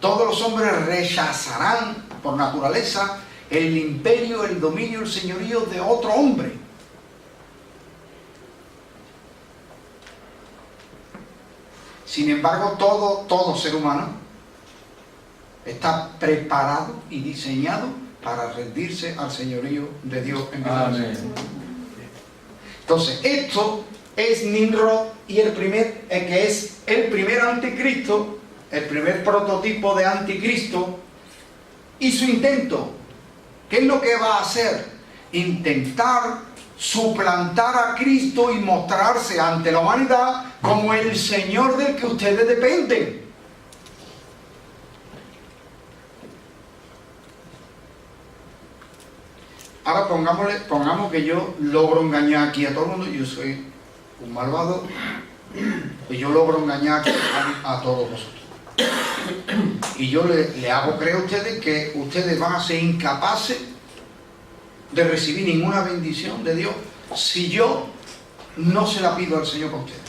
todos los hombres rechazarán por naturaleza el imperio, el dominio, el señorío de otro hombre. Sin embargo, todo ser humano está preparado y diseñado para rendirse al señorío de Dios en vida. Entonces, esto es Nimrod y el que es el primer anticristo, el primer prototipo de anticristo, y su intento. ¿Qué es lo que va a hacer? Intentar suplantar a Cristo y mostrarse ante la humanidad como el Señor del que ustedes dependen. Ahora pongamos que yo logro engañar aquí a todo el mundo. Yo soy un malvado y yo logro engañar aquí a todos vosotros. Y yo le hago creer a ustedes que ustedes van a ser incapaces de recibir ninguna bendición de Dios si yo no se la pido al Señor para ustedes.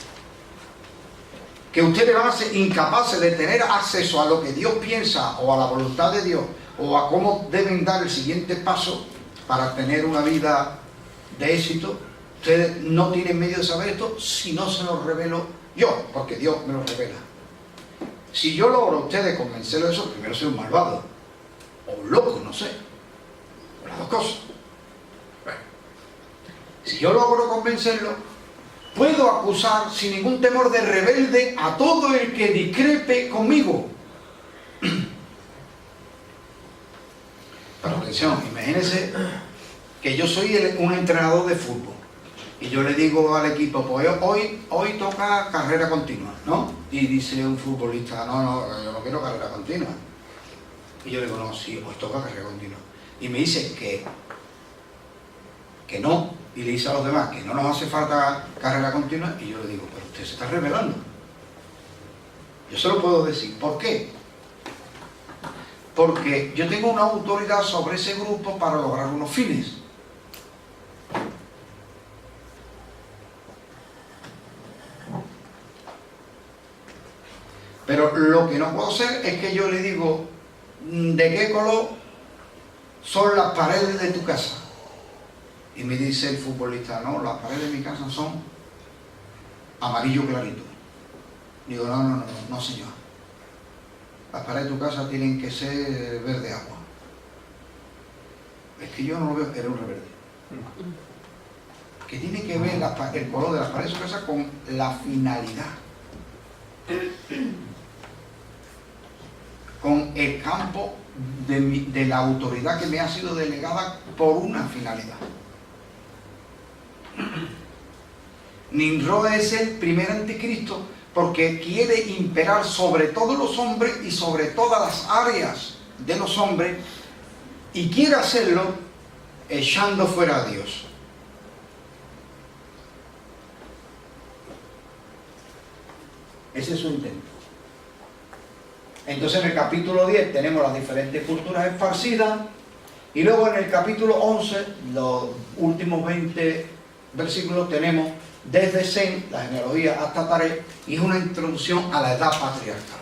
Que ustedes van a ser incapaces de tener acceso a lo que Dios piensa o a la voluntad de Dios o a cómo deben dar el siguiente paso para tener una vida de éxito. Ustedes no tienen medio de saber esto si no se los revelo yo, porque Dios me lo revela. Si yo logro a ustedes convencerlos de eso, primero soy un malvado o un loco, no sé, las dos cosas. Bueno, si yo logro convencerlo, puedo acusar sin ningún temor de rebelde a todo el que discrepe conmigo. Pero atención, imagínense que yo soy un entrenador de fútbol y yo le digo al equipo, pues hoy toca carrera continua, ¿no? Y dice un futbolista, no, yo no quiero carrera continua. Y yo le digo, no, sí, hoy toca carrera continua. Y me dice que no, y le dice a los demás que no nos hace falta carrera continua, y yo le digo, pero usted se está rebelando. Yo se lo puedo decir. ¿Por qué? Porque yo tengo una autoridad sobre ese grupo para lograr unos fines. Pero lo que no puedo hacer es que yo le digo, ¿de qué color son las paredes de tu casa? Y me dice el futbolista, no, las paredes de mi casa son amarillo clarito. Digo, no señor. Las paredes de tu casa tienen que ser verde agua. Es que yo no lo veo, era un reverde. Que tiene que ver el color de las paredes de su casa con la finalidad. Con el campo de la autoridad que me ha sido delegada por una finalidad. Nimrod es el primer anticristo porque quiere imperar sobre todos los hombres y sobre todas las áreas de los hombres, y quiere hacerlo echando fuera a Dios. Ese es su intento. Entonces en el capítulo 10 tenemos las diferentes culturas esparcidas, y luego en el capítulo 11, los últimos 20 versículos, tenemos desde Sem, la genealogía, hasta Taré, y es una introducción a la edad patriarcal.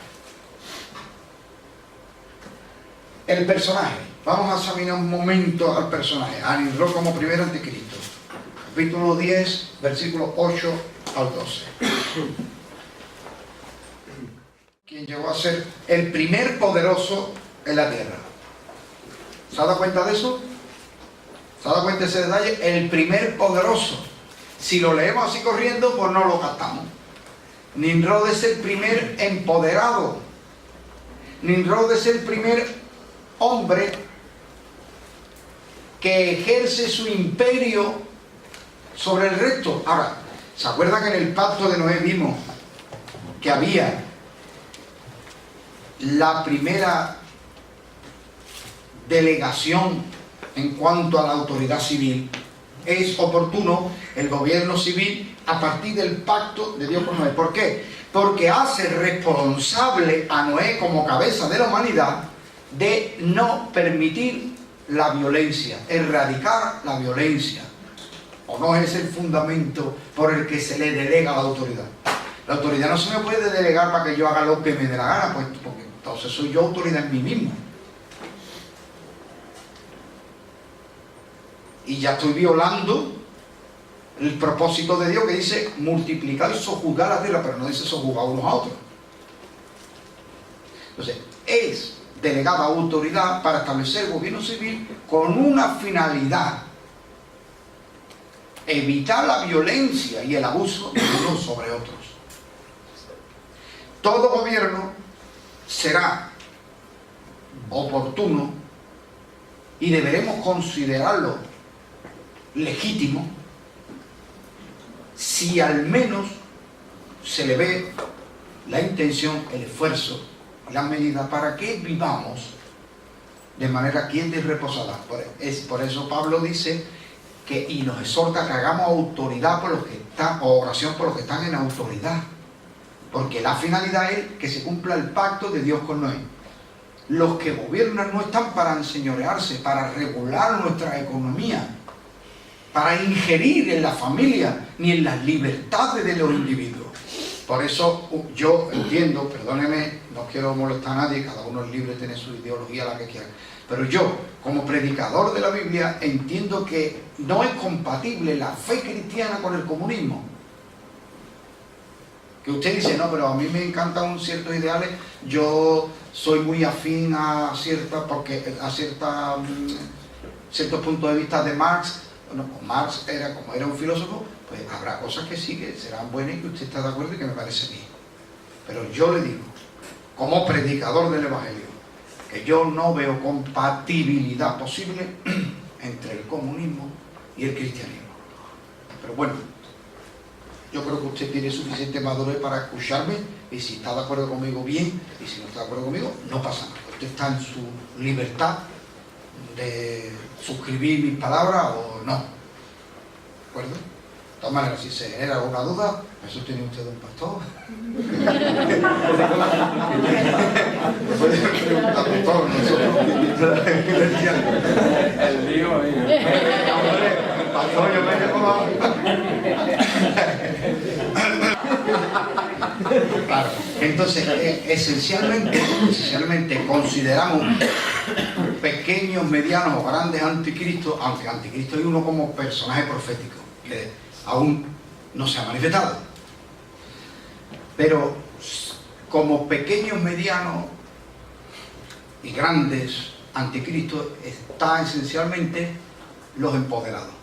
El personaje, vamos a examinar un momento al personaje, a Nimrod como primer anticristo. Capítulo 10, versículos 8 al 12. Quien llegó a ser el primer poderoso en la tierra. ¿Se ha dado cuenta de eso? ¿Se ha dado cuenta de ese detalle? El primer poderoso. Si lo leemos así corriendo, pues no lo captamos. Nimrod es el primer empoderado. Nimrod es el primer hombre que ejerce su imperio sobre el resto. Ahora, ¿se acuerdan que en el pacto de Noé vimos que había la primera delegación en cuanto a la autoridad civil? Es oportuno el gobierno civil a partir del pacto de Dios con Noé. ¿Por qué? Porque hace responsable a Noé como cabeza de la humanidad de no permitir la violencia, erradicar la violencia. ¿O no es el fundamento por el que se le delega la autoridad? La autoridad no se me puede delegar para que yo haga lo que me dé la gana, pues, porque entonces soy yo autoridad en mí mismo. Y ya estoy violando el propósito de Dios, que dice multiplicar y sojuzgar la tierra, pero no dice sojuzgar unos a otros. Entonces, es delegada autoridad para establecer gobierno civil con una finalidad: evitar la violencia y el abuso de unos sobre otros. Todo gobierno será oportuno y deberemos considerarlo legítimo si al menos se le ve la intención, el esfuerzo y las medidas para que vivamos de manera quieta y reposada. Por eso Pablo dice que, y nos exhorta a que hagamos autoridad por los que están, o oración por los que están en autoridad, porque la finalidad es que se cumpla el pacto de Dios con Noé. Los que gobiernan no están para enseñorearse, para regular nuestra economía, para ingerir en la familia ni en las libertades de los individuos. Por eso yo entiendo, perdóneme, no quiero molestar a nadie, cada uno es libre de tener su ideología, la que quiera, pero yo, como predicador de la Biblia, entiendo que no es compatible la fe cristiana con el comunismo. Que usted dice, no, pero a mí me encantan ciertos ideales, yo soy muy afín a ciertos puntos de vista de Marx. Bueno, Marx como era un filósofo, pues habrá cosas que sí que serán buenas y que usted está de acuerdo y que me parece bien. Pero yo le digo, como predicador del Evangelio, que yo no veo compatibilidad posible entre el comunismo y el cristianismo. Pero bueno, yo creo que usted tiene suficiente madurez para escucharme, y si está de acuerdo conmigo, bien, y si no está de acuerdo conmigo, no pasa nada. Usted está en su libertad de suscribir mis palabras o no. ¿De acuerdo? De todas maneras, si se genera alguna duda, eso tiene usted un pastor. Puede preguntar, pastor, nosotros. El lío ahí. Pastor, yo me llevo Claro. Entonces, esencialmente consideramos pequeños, medianos o grandes anticristos, aunque anticristo hay uno como personaje profético, que aún no se ha manifestado. Pero como pequeños, medianos y grandes anticristos está esencialmente los empoderados.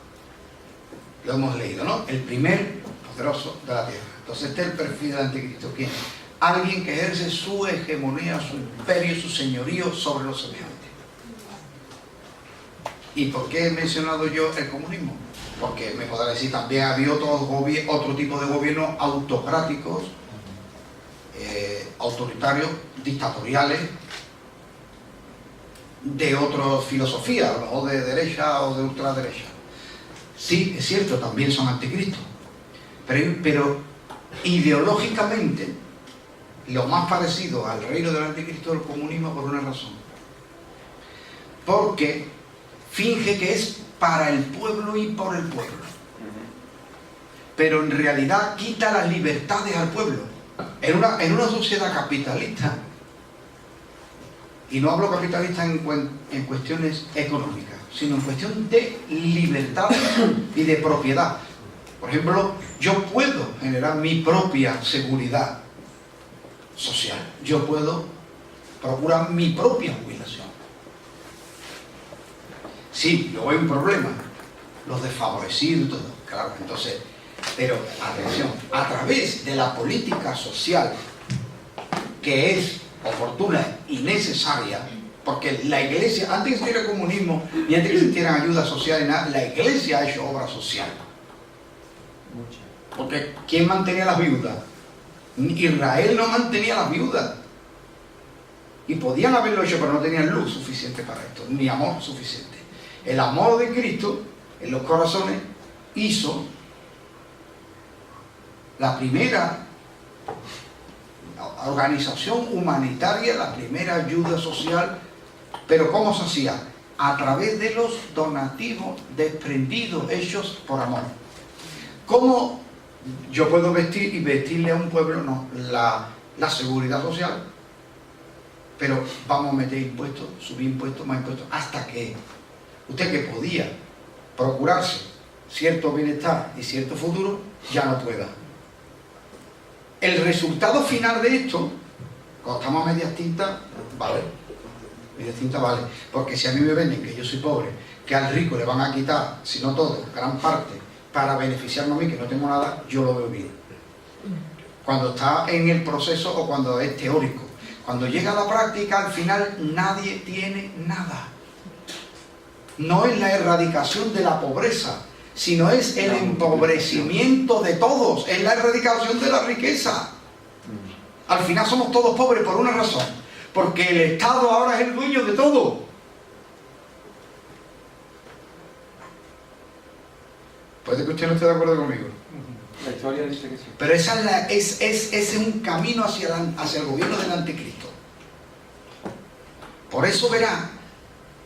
Lo hemos leído, ¿no? El primer poderoso de la tierra. Entonces este es el perfil del anticristo. ¿Quién? Alguien que ejerce su hegemonía, su imperio, su señorío sobre los semejantes. ¿Y por qué he mencionado yo el comunismo? Porque me podrá decir, también había otro tipo de gobiernos autocráticos, autoritarios, dictatoriales, de otra filosofía, a lo mejor de derecha o de ultraderecha. Sí, es cierto, también son anticristos, pero ideológicamente lo más parecido al reino del anticristo es el comunismo, por una razón: porque finge que es para el pueblo y por el pueblo, pero en realidad quita las libertades al pueblo. En una sociedad capitalista, y no hablo capitalista en cuestiones económicas, sino en cuestión de libertad y de propiedad. Por ejemplo, yo puedo generar mi propia seguridad social, yo puedo procurar mi propia jubilación. Sí, luego hay un problema, los desfavorecidos y todo, claro. Entonces, pero atención, a través de la política social, que es oportuna y necesaria, porque la Iglesia, antes que existiera el comunismo y antes que existieran ayudas sociales, la Iglesia ha hecho obra social. Porque ¿quién mantenía a las viudas? Israel no mantenía a las viudas. Y podían haberlo hecho, pero no tenían luz suficiente para esto, ni amor suficiente. El amor de Cristo en los corazones hizo la primera organización humanitaria, la primera ayuda social. Pero ¿cómo se hacía? A través de los donativos desprendidos, hechos por amor. ¿Cómo yo puedo vestir y vestirle a un pueblo? No, la seguridad social, pero vamos a meter impuestos, subir impuestos, más impuestos, hasta que usted, que podía procurarse cierto bienestar y cierto futuro, ya no pueda. El resultado final de esto, Cuando estamos a medias tintas, vale. Medias tintas vale. Porque si a mí me venden que yo soy pobre, que al rico le van a quitar, si no todo, gran parte, para beneficiarme a mí, que no tengo nada, yo lo veo bien. Cuando está en el proceso o cuando es teórico. Cuando llega a la práctica, al final nadie tiene nada. No es la erradicación de la pobreza, sino es el empobrecimiento de todos, es la erradicación de la riqueza. Al final somos todos pobres por una razón, porque el Estado ahora es el dueño de todo. Puede que usted no esté de acuerdo conmigo. La historia dice que sí. Pero ese es un camino hacia el gobierno del anticristo. Por eso verá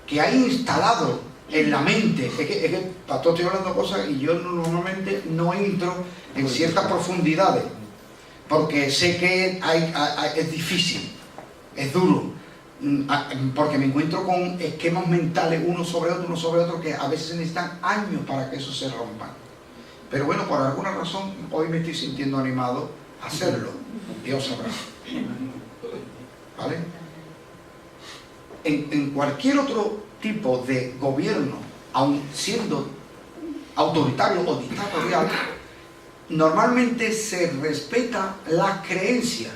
que ha instalado en la mente, es que pastor, estoy hablando cosas y yo normalmente no entro en ciertas profundidades, porque sé que es difícil, es duro, porque me encuentro con esquemas mentales uno sobre otro, que a veces necesitan años para que eso se rompa. Pero bueno, por alguna razón hoy me estoy sintiendo animado a hacerlo. Dios sabrá. ¿Vale? En cualquier otro tipo de gobierno, aun siendo autoritario o dictatorial, normalmente se respeta la creencia.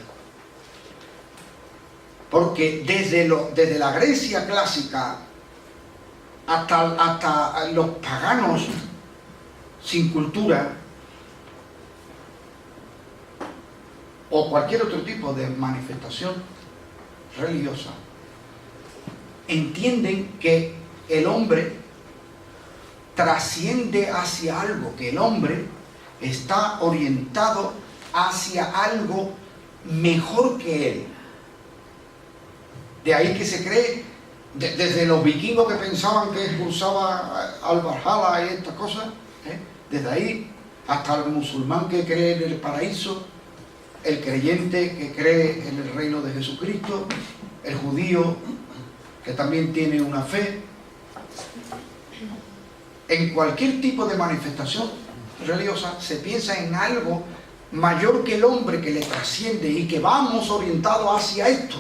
Porque desde la Grecia clásica hasta los paganos sin cultura o cualquier otro tipo de manifestación religiosa, entienden que el hombre trasciende hacia algo, que el hombre está orientado hacia algo mejor que él. De ahí que se cree, desde los vikingos que pensaban que expulsaba al Valhalla y estas cosas, desde ahí hasta el musulmán que cree en el paraíso, el creyente que cree en el reino de Jesucristo, el judío que también tiene una fe. En cualquier tipo de manifestación religiosa se piensa en algo mayor que el hombre, que le trasciende y que vamos orientados hacia esto.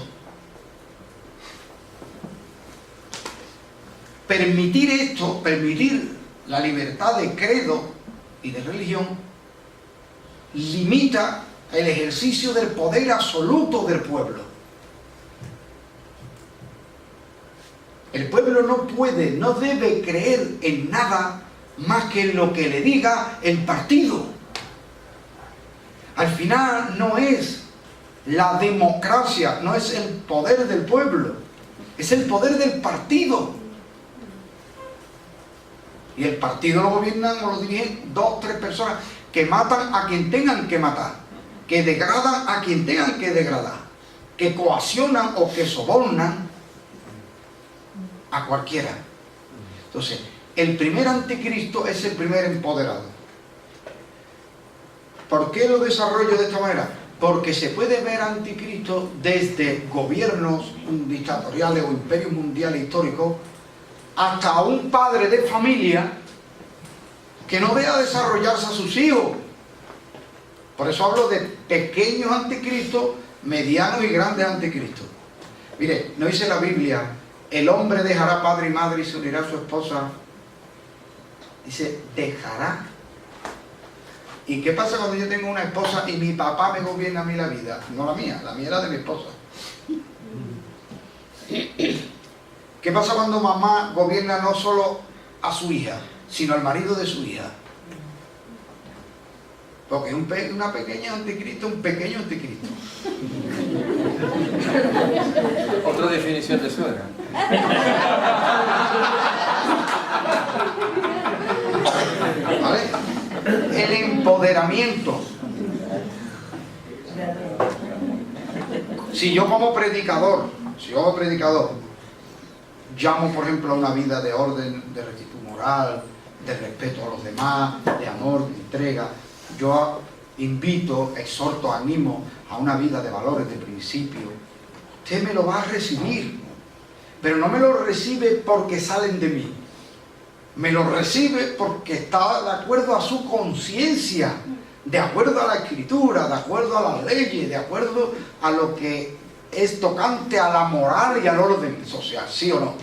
Permitir esto, permitir la libertad de credo y de religión, limita el ejercicio del poder absoluto del pueblo. El pueblo no puede, no debe creer en nada más que en lo que le diga el partido. Al final no es la democracia, no es el poder del pueblo, es el poder del partido. Y el partido lo gobiernan o lo dirigen 2 o 3 personas que matan a quien tengan que matar, que degradan a quien tengan que degradar, que coaccionan o que sobornan a cualquiera. Entonces, el primer anticristo es el primer empoderado. ¿Por qué lo desarrollo de esta manera? Porque se puede ver anticristo desde gobiernos dictatoriales o imperios mundiales históricos hasta un padre de familia que no vea desarrollarse a sus hijos. Por eso hablo de pequeños anticristos, medianos y grandes anticristos. Mire, no dice la Biblia, el hombre dejará padre y madre y se unirá a su esposa. Dice, dejará. ¿Y qué pasa cuando yo tengo una esposa y mi papá me gobierna a mí la vida? No la mía es la de mi esposa. ¿Qué pasa cuando mamá gobierna no solo a su hija, sino al marido de su hija? Porque es una pequeña anticristo, un pequeño anticristo. Otra definición de suegra. ¿Vale? El empoderamiento. Si yo como predicador llamo, por ejemplo, a una vida de orden, de rectitud moral, de respeto a los demás, de amor, de entrega, yo invito, exhorto, animo a una vida de valores, de principios, usted me lo va a recibir, pero no me lo recibe porque salen de mí, me lo recibe porque está de acuerdo a su conciencia, de acuerdo a la Escritura, de acuerdo a las leyes, de acuerdo a lo que es tocante a la moral y al orden social, ¿sí o no?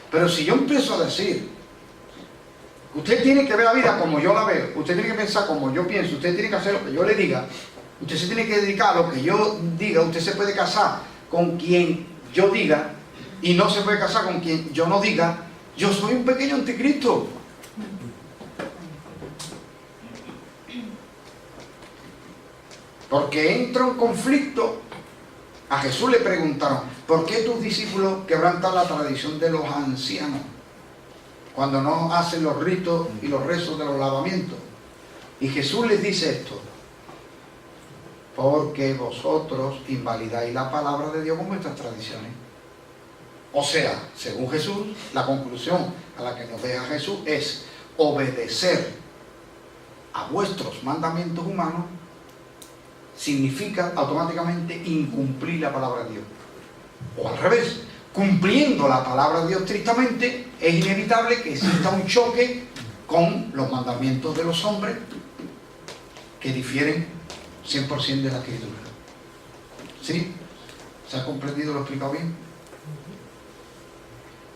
Pero si yo empiezo a decir, usted tiene que ver la vida como yo la veo, usted tiene que pensar como yo pienso, usted tiene que hacer lo que yo le diga, usted se tiene que dedicar a lo que yo diga, usted se puede casar con quien yo diga y no se puede casar con quien yo no diga, yo soy un pequeño anticristo. Porque entra un conflicto. A Jesús le preguntaron, ¿por qué tus discípulos quebrantan la tradición de los ancianos cuando no hacen los ritos y los rezos de los lavamientos? Y Jesús les dice esto: porque vosotros invalidáis la palabra de Dios con vuestras tradiciones. O sea, según Jesús, la conclusión a la que nos deja Jesús es obedecer a vuestros mandamientos humanos significa automáticamente incumplir la palabra de Dios. O al revés, cumpliendo la palabra de Dios estrictamente, es inevitable que exista un choque con los mandamientos de los hombres que difieren 100% de la Escritura. ¿Sí? ¿Se ha comprendido? ¿Lo he explicado bien?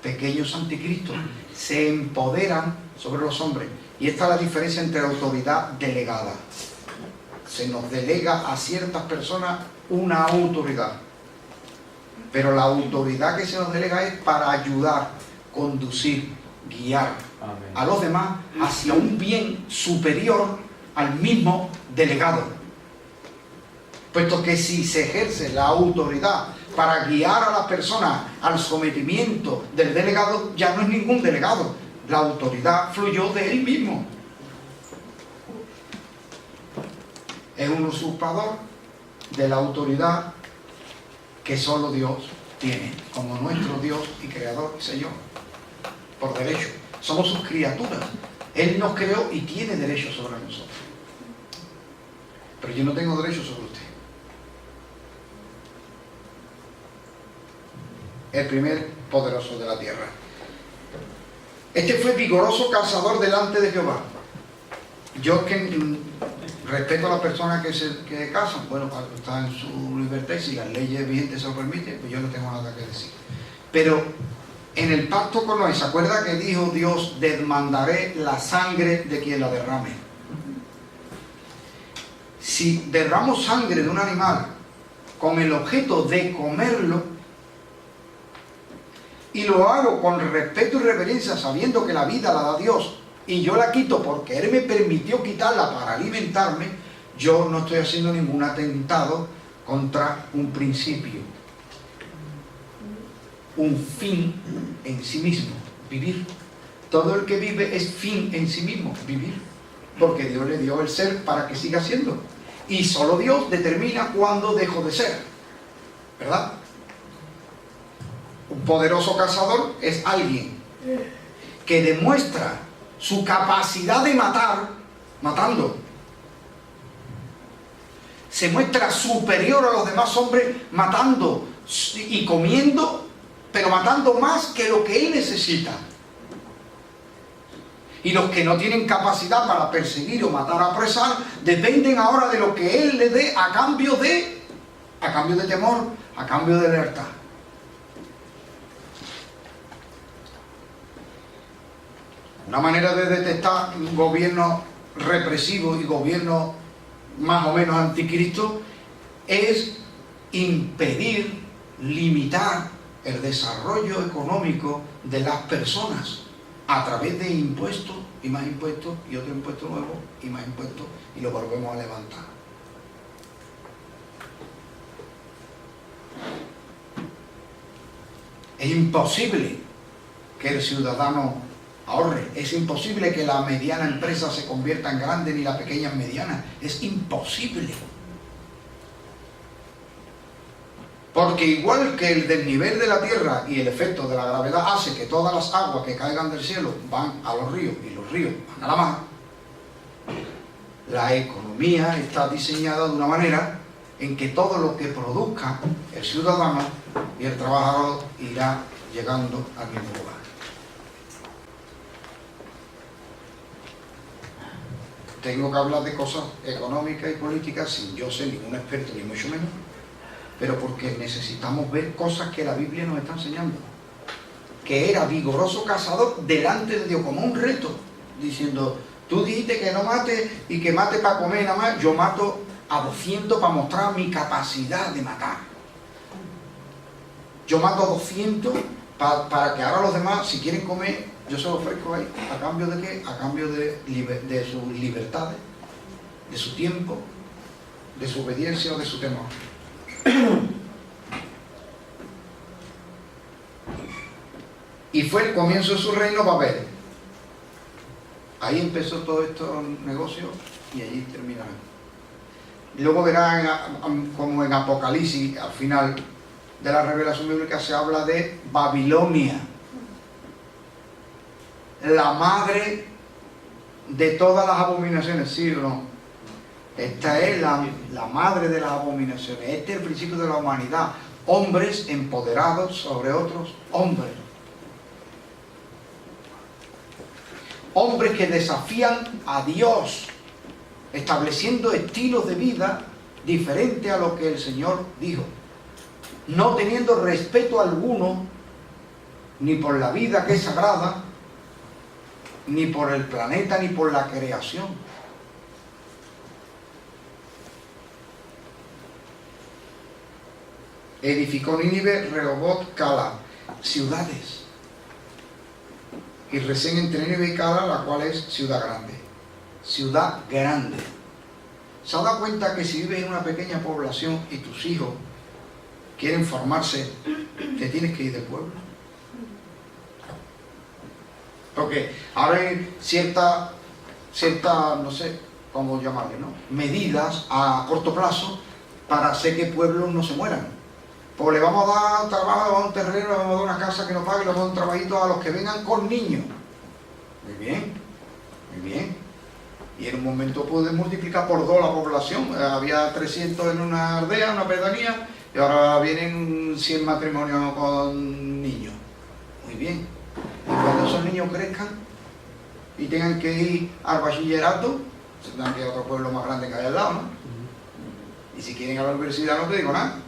Pequeños anticristos se empoderan sobre los hombres. Y esta es la diferencia entre la autoridad delegada. Se nos delega a ciertas personas una autoridad, pero la autoridad que se nos delega es para ayudar, conducir, guiar a los demás hacia un bien superior al mismo delegado, puesto que si se ejerce la autoridad para guiar a las personas al sometimiento del delegado, ya no es ningún delegado, la autoridad fluyó de él mismo. Es un usurpador de la autoridad que solo Dios tiene, como nuestro Dios y Creador y Señor, por derecho. Somos sus criaturas. Él nos creó y tiene derecho sobre nosotros. Pero yo no tengo derecho sobre usted. El primer poderoso de la tierra. Este fue vigoroso cazador delante de Jehová. Yo que respeto a las personas que se casan, bueno, cuando están en su libertad y si las leyes vigentes se lo permiten, pues yo no tengo nada que decir. Pero en el pacto con Noé, ¿se acuerda que dijo Dios: demandaré la sangre de quien la derrame? Si derramo sangre de un animal con el objeto de comerlo, y lo hago con respeto y reverencia, sabiendo que la vida la da Dios, y yo la quito porque Él me permitió quitarla para alimentarme, yo no estoy haciendo ningún atentado contra un principio, un fin en sí mismo, vivir. Todo el que vive es fin en sí mismo, vivir, porque Dios le dio el ser para que siga siendo, y solo Dios determina cuándo dejo de ser, ¿verdad? Un poderoso cazador es alguien que demuestra su capacidad de matar, matando. Se muestra superior a los demás hombres matando y comiendo, pero matando más que lo que él necesita. Y los que no tienen capacidad para perseguir o matar o apresar, dependen ahora de lo que él le dé a cambio de temor, a cambio de lealtad. Una manera de detectar un gobierno represivo y gobierno más o menos anticristo es impedir, limitar el desarrollo económico de las personas a través de impuestos y más impuestos y otro impuesto nuevo y más impuestos, y lo volvemos a levantar. Es imposible que el ciudadano ahorre, es imposible que la mediana empresa se convierta en grande ni la pequeña en mediana, es imposible. Porque igual que el desnivel de la tierra y el efecto de la gravedad hace que todas las aguas que caigan del cielo van a los ríos y los ríos van a la mar, la economía está diseñada de una manera en que todo lo que produzca el ciudadano y el trabajador irá llegando al mismo lugar. Tengo que hablar de cosas económicas y políticas sin yo ser ningún experto, ni mucho menos. pero porque necesitamos ver cosas que la Biblia nos está enseñando. Que era vigoroso cazador delante de Dios, como un reto, diciendo, tú dijiste que no mate y que mate para comer nada más, yo mato a 200 para mostrar mi capacidad de matar. Yo mato a 200 para que ahora los demás, si quieren comer, yo se lo ofrezco ahí. ¿A cambio de qué? A cambio de sus libertades, de su tiempo, de su obediencia o de su temor. Y fue el comienzo de su reino Babel. Ahí empezó todo estos negocios y allí terminaron. Luego verán como en Apocalipsis, al final de la revelación bíblica, se habla de Babilonia, la madre de todas las abominaciones, ¿sí o no? Esta es la madre de las abominaciones. Este es el principio de la humanidad. Hombres empoderados sobre otros hombres. Hombres que desafían a Dios, estableciendo estilos de vida diferentes a lo que el Señor dijo, no teniendo respeto alguno ni por la vida que es sagrada, ni por el planeta, ni por la creación. Edificó Nínive, Rehoboth, Cala, ciudades. Y recién entre Nínive y Cala, la cual es ciudad grande. Ciudad grande. ¿Se ha dado cuenta que si vives en una pequeña población y tus hijos quieren formarse, te tienes que ir del pueblo? Porque ahora hay cierta, no sé cómo llamarle, ¿no?, medidas a corto plazo para hacer que pueblos no se mueran. Pues le vamos a dar trabajo, le vamos a dar un terreno, le vamos a dar una casa que nos pague, le vamos a dar un trabajito a los que vengan con niños. Muy bien, muy bien. Y en un momento pude multiplicar por 2 la población. Había 300 en una aldea, una pedanía, y ahora vienen 100 matrimonios con niños. Muy bien. Y cuando esos niños crezcan y tengan que ir al bachillerato, se tendrán que ir a otro pueblo más grande que hay al lado, ¿no? Y si quieren ir a la universidad, no te digo nada.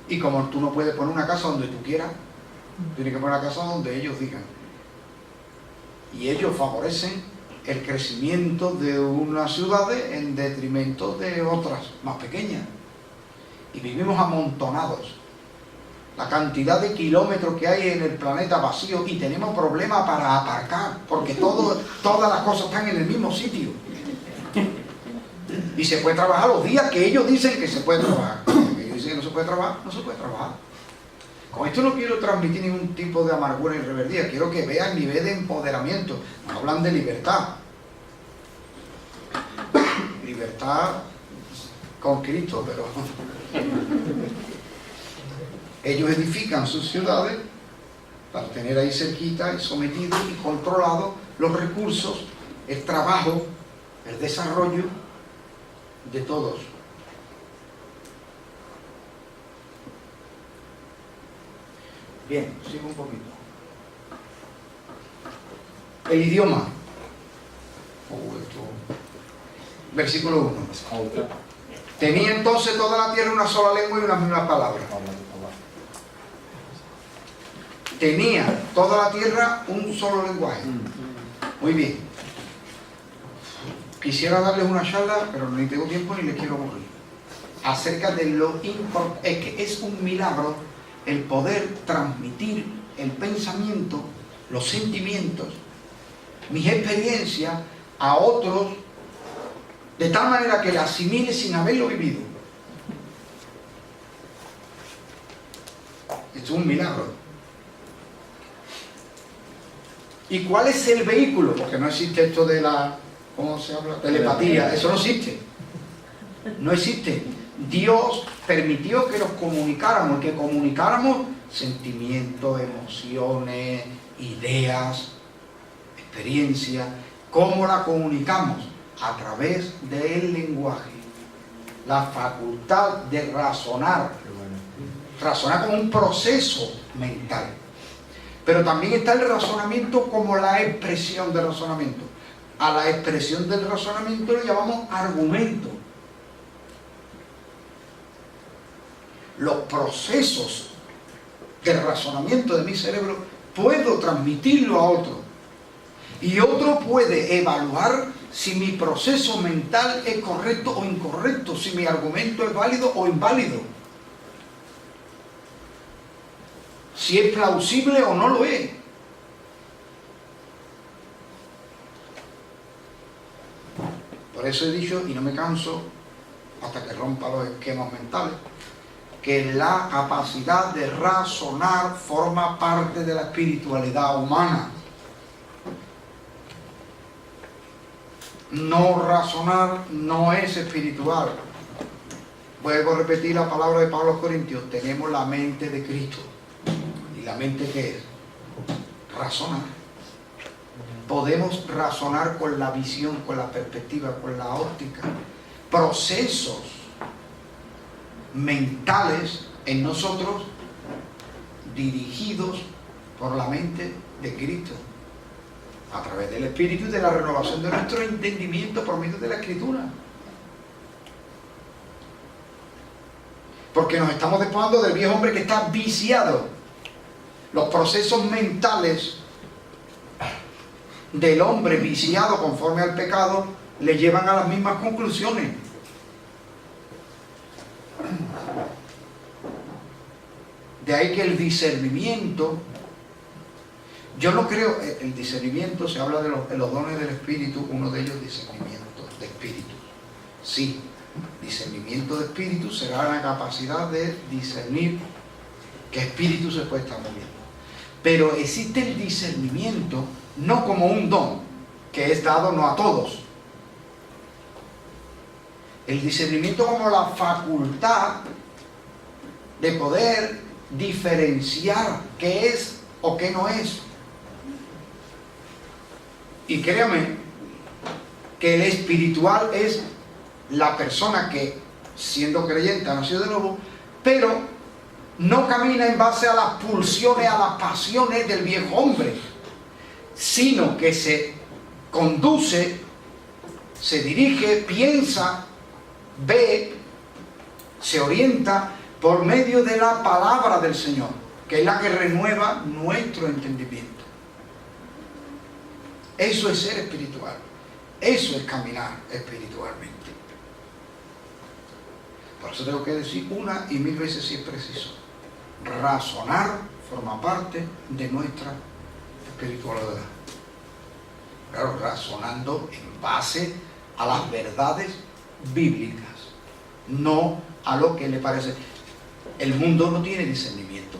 Y como tú no puedes poner una casa donde tú quieras, tienes que poner una casa donde ellos digan. Y ellos favorecen el crecimiento de unas ciudades en detrimento de otras más pequeñas. Y vivimos amontonados. La cantidad de kilómetros que hay en el planeta vacío, y tenemos problemas para aparcar, porque todas las cosas están en el mismo sitio. Y se puede trabajar los días que ellos dicen que se puede trabajar. Que no se puede trabajar, no se puede trabajar. Con esto no quiero transmitir ningún tipo de amargura y rebeldía, quiero que vean el nivel de empoderamiento. Nos hablan de libertad. Libertad con Cristo, pero ellos edifican sus ciudades para tener ahí cerquita y sometidos y controlados los recursos, el trabajo, el desarrollo de todos. Bien, sigo un poquito. El idioma. Versículo 1. Tenía entonces toda la tierra una sola lengua y unas mismas palabras. Tenía toda la tierra un solo lenguaje. Muy bien. Quisiera darles una charla, pero ni tengo tiempo ni les quiero aburrir, acerca de lo importante. Es que es un milagro el poder transmitir el pensamiento, los sentimientos, mis experiencias a otros, de tal manera que la asimile sin haberlo vivido. Esto es un milagro. ¿Y cuál es el vehículo? Porque no existe esto de la, ¿cómo se habla? Telepatía. Eso no existe. No existe. Dios permitió que nos comunicáramos, que comunicáramos sentimientos, emociones, ideas, experiencias. ¿Cómo la comunicamos? A través del lenguaje. La facultad de razonar. Razonar como un proceso mental. Pero también está el razonamiento como la expresión del razonamiento. A la expresión del razonamiento le llamamos argumento. los procesos de razonamiento de mi cerebro, puedo transmitirlo a otro. Y otro puede evaluar si mi proceso mental es correcto o incorrecto, si mi argumento es válido o inválido, si es plausible o no lo es. Por eso he dicho, y no me canso hasta que rompa los esquemas mentales, que la capacidad de razonar forma parte de la espiritualidad humana. No razonar no es espiritual. Vuelvo a repetir la palabra de Pablo a los Corintios: tenemos la mente de Cristo. ¿Y la mente qué es? Razonar. Podemos razonar con la visión, con la perspectiva, con la óptica. Procesos mentales en nosotros dirigidos por la mente de Cristo, a través del Espíritu y de la renovación de nuestro entendimiento por medio de la Escritura. Porque nos estamos despojando del viejo hombre que está viciado. Los procesos mentales del hombre viciado conforme al pecado le llevan a las mismas conclusiones. De ahí que el discernimiento, yo no creo, el discernimiento, se habla de los dones del Espíritu, uno de ellos discernimiento de espíritu. Sí, discernimiento de espíritu será la capacidad de discernir qué espíritu se puede estar moviendo. Pero existe el discernimiento no como un don que es dado no a todos. El discernimiento como la facultad de poder diferenciar qué es o qué no es. Y créame que el espiritual es la persona que, siendo creyente, ha nacido de nuevo, pero no camina en base a las pulsiones, a las pasiones del viejo hombre, sino que se conduce, se dirige, piensa, ve, se orienta por medio de la palabra del Señor, que es la que renueva nuestro entendimiento. Eso es ser espiritual, eso es caminar espiritualmente. Por eso tengo que decir una y mil veces si es preciso: razonar forma parte de nuestra espiritualidad. Claro, razonando en base a las verdades bíblicas, no a lo que le parece. El mundo no tiene discernimiento,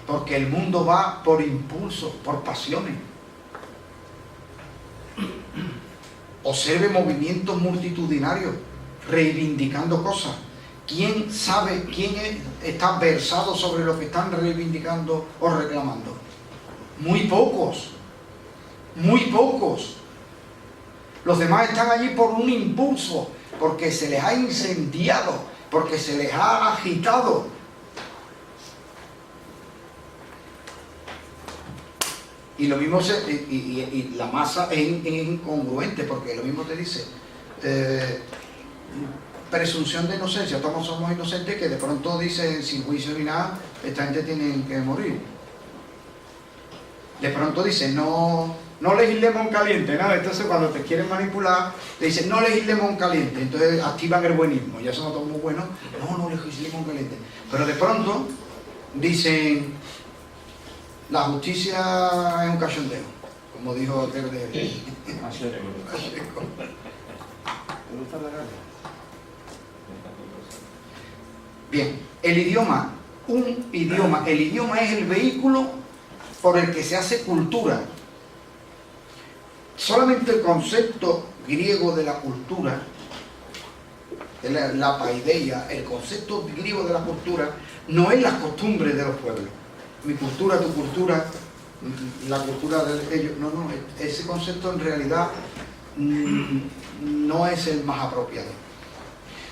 porque el mundo va por impulsos, por pasiones. Observe movimientos multitudinarios reivindicando cosas. ¿Quién sabe, quién está versado sobre lo que están reivindicando o reclamando? Muy pocos, muy pocos. Los demás están allí por un impulso, porque se les ha incendiado, porque se les ha agitado. Y lo mismo y la masa es incongruente, porque lo mismo te dice presunción de inocencia. Todos somos inocentes, que de pronto dicen sin juicio ni nada, esta gente tiene que morir. De pronto dicen no legislemos en caliente, ¿no? Entonces cuando te quieren manipular, te dicen no legislemos en caliente, entonces activan el buenismo, ya somos todos muy buenos, no legislemos en caliente. Pero de pronto dicen la justicia es un cachondeo, como dijo el de Bien, el idioma es el vehículo por el que se hace cultura. Solamente el concepto griego de la cultura, la paideia, el concepto griego de la cultura, no es las costumbres de los pueblos. Mi cultura, tu cultura, la cultura de ellos. No, ese concepto en realidad no es el más apropiado.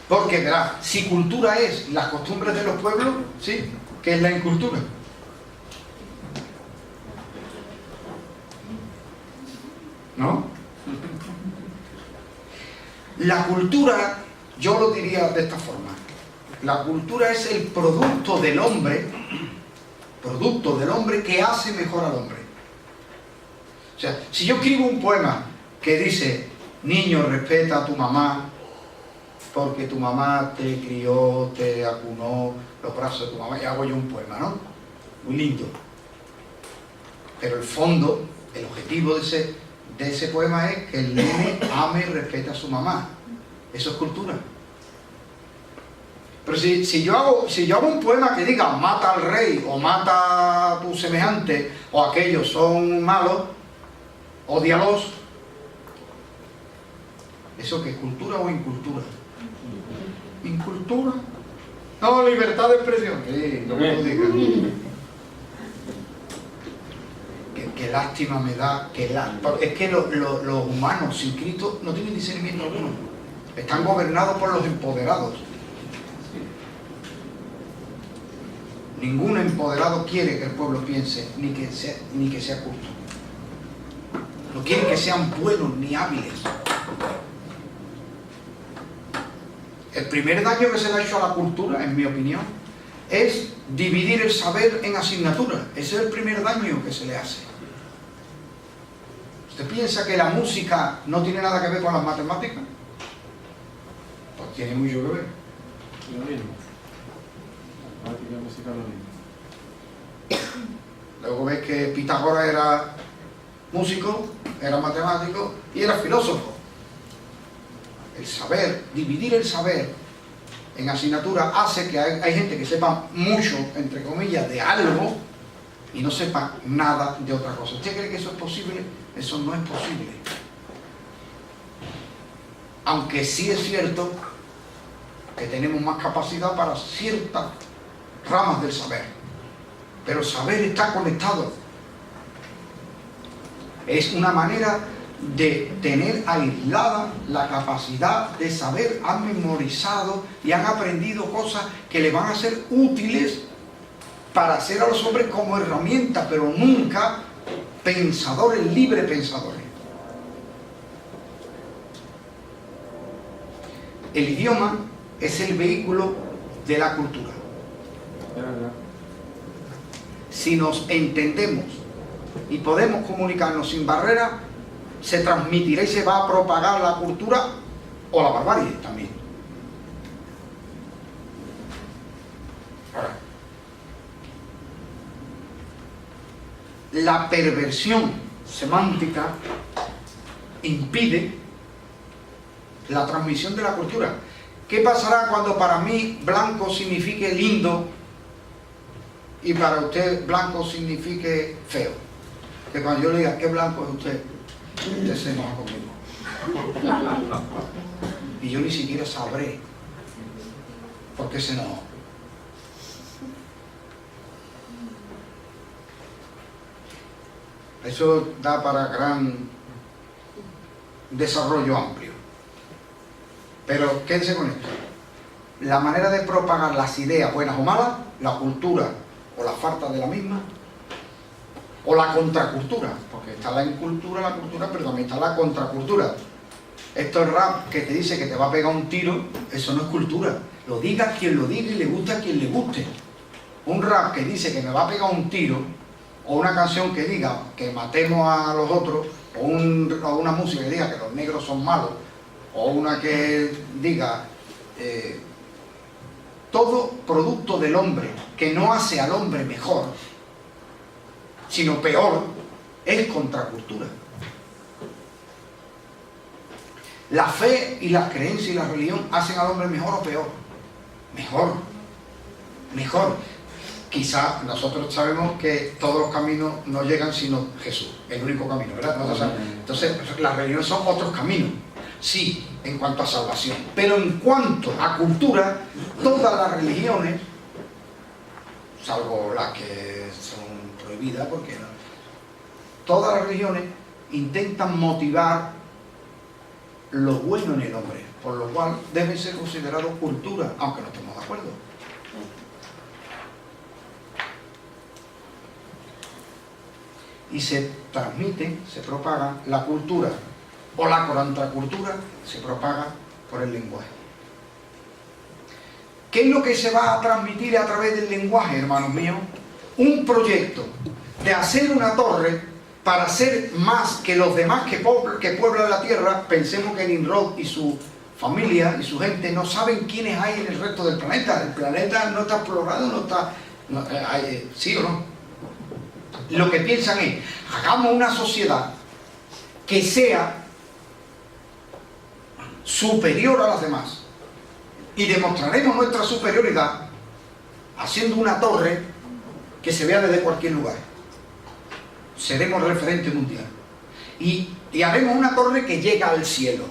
Porque, verás, si cultura es las costumbres de los pueblos, ¿sí? ¿Qué es la incultura? ¿No? La cultura, yo lo diría de esta forma: La cultura es el producto del hombre que hace mejor al hombre. O sea, si yo escribo un poema que dice, niño, respeta a tu mamá, porque tu mamá te crió, te acunó los brazos de tu mamá, y hago yo un poema, ¿no? Muy lindo. Pero el fondo, el objetivo de ese poema es que el nene ame y respete a su mamá. Eso es cultura. Pero si yo hago un poema que diga mata al rey, o mata a tu semejante, o aquellos son malos, ódialos, ¿eso qué es cultura o incultura? ¿Incultura? No, libertad de expresión. Sí, lo que tú digas. Qué lástima me da. Es que los humanos sin Cristo no tienen discernimiento alguno. Están gobernados por los empoderados. Ningún empoderado quiere que el pueblo piense, ni que sea culto. No quieren que sean buenos ni hábiles. El primer daño que se le ha hecho a la cultura, en mi opinión, es dividir el saber en asignaturas. Ese es el primer daño que se le hace. ¿Usted piensa que la música no tiene nada que ver con las matemáticas? Pues tiene mucho que ver. Lo mismo. La música lo mismo. Luego ves que Pitágoras era músico, era matemático y era filósofo. El saber, dividir el saber en asignaturas hace que hay gente que sepa mucho, entre comillas, de algo y no sepa nada de otra cosa. ¿Usted cree que eso es posible? Eso no es posible. Aunque sí es cierto que tenemos más capacidad para ciertas ramas del saber. Pero el saber está conectado. Es una manera de tener aislada la capacidad de saber. Han memorizado y han aprendido cosas que le van a ser útiles para hacer a los hombres como herramienta, pero nunca pensadores, libre pensadores. El idioma es el vehículo de la cultura. Si nos entendemos y podemos comunicarnos sin barreras, se transmitirá y se va a propagar la cultura o la barbarie también. Ahora, la perversión semántica impide la transmisión de la cultura. ¿Qué pasará cuando para mí blanco signifique lindo y para usted blanco signifique feo? Que cuando yo le diga, ¿qué blanco es usted? Usted se enoja conmigo. Y yo ni siquiera sabré por qué se enojó. Eso da para gran desarrollo amplio. Pero quédense con esto. La manera de propagar las ideas, buenas o malas, la cultura o la falta de la misma, o la contracultura, porque está la incultura, la cultura, pero también está la contracultura. Esto es rap que te dice que te va a pegar un tiro, eso no es cultura. Lo diga quien lo diga y le gusta a quien le guste. Un rap que dice que me va a pegar un tiro, o una canción que diga que matemos a los otros, o una música que diga que los negros son malos, o una que diga todo producto del hombre que no hace al hombre mejor, sino peor, es contracultura. La fe y las creencias y la religión hacen al hombre mejor o peor. Mejor. Quizá nosotros sabemos que todos los caminos no llegan sino Jesús, el único camino, ¿verdad? Entonces, las religiones son otros caminos, sí, en cuanto a salvación. Pero en cuanto a cultura, todas las religiones, salvo las que son prohibidas, porque no, todas las religiones intentan motivar lo bueno en el hombre, por lo cual deben ser considerados cultura, aunque no estemos de acuerdo. Y se transmite, se propaga la cultura o la contracultura, se propaga por el lenguaje. ¿Qué es lo que se va a transmitir a través del lenguaje, hermanos míos? Un proyecto de hacer una torre para ser más que los demás que pueblan la tierra. Pensemos que Nimrod y su familia y su gente no saben quiénes hay en el resto del planeta. El planeta no está explorado, no está... ¿sí o no? Lo que piensan es, hagamos una sociedad que sea superior a las demás y demostraremos nuestra superioridad haciendo una torre que se vea desde cualquier lugar. Seremos referente mundial y haremos una torre que llega al cielo.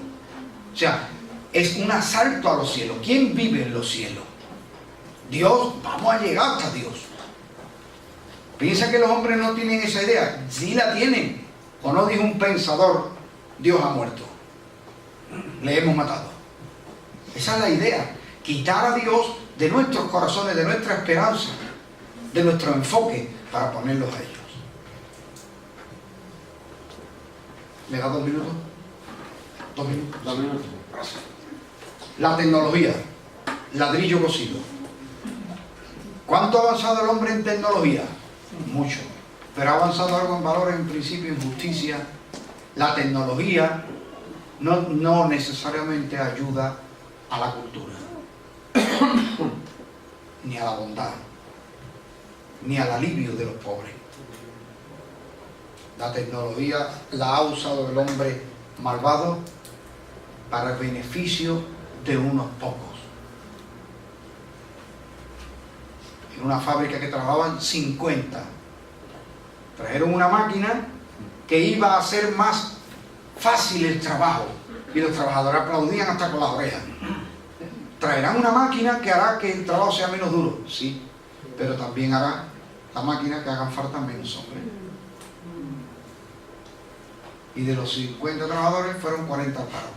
O sea, es un asalto a los cielos. ¿Quién vive en los cielos? Dios. Vamos a llegar hasta Dios. ¿Piensa que los hombres no tienen esa idea? Sí la tienen. ¿O no dijo un pensador, Dios ha muerto? Le hemos matado. Esa es la idea. Quitar a Dios de nuestros corazones, de nuestra esperanza, de nuestro enfoque, para ponerlos a ellos. ¿Me da 2 minutos? 2 minutos. 2 minutos. Gracias. La tecnología. Ladrillo cosido. ¿Cuánto ha avanzado el hombre en tecnología? Mucho. Pero ha avanzado algo en valores, en principio, en justicia. La tecnología no necesariamente ayuda a la cultura, ni a la bondad, ni al alivio de los pobres. La tecnología la ha usado el hombre malvado para el beneficio de unos pocos. En una fábrica que trabajaban 50, trajeron una máquina que iba a hacer más fácil el trabajo y los trabajadores aplaudían hasta con las orejas. Traerán una máquina que hará que el trabajo sea menos duro, sí, pero también hará la máquina que hagan falta menos hombres. Y de los 50 trabajadores fueron 40 al paro.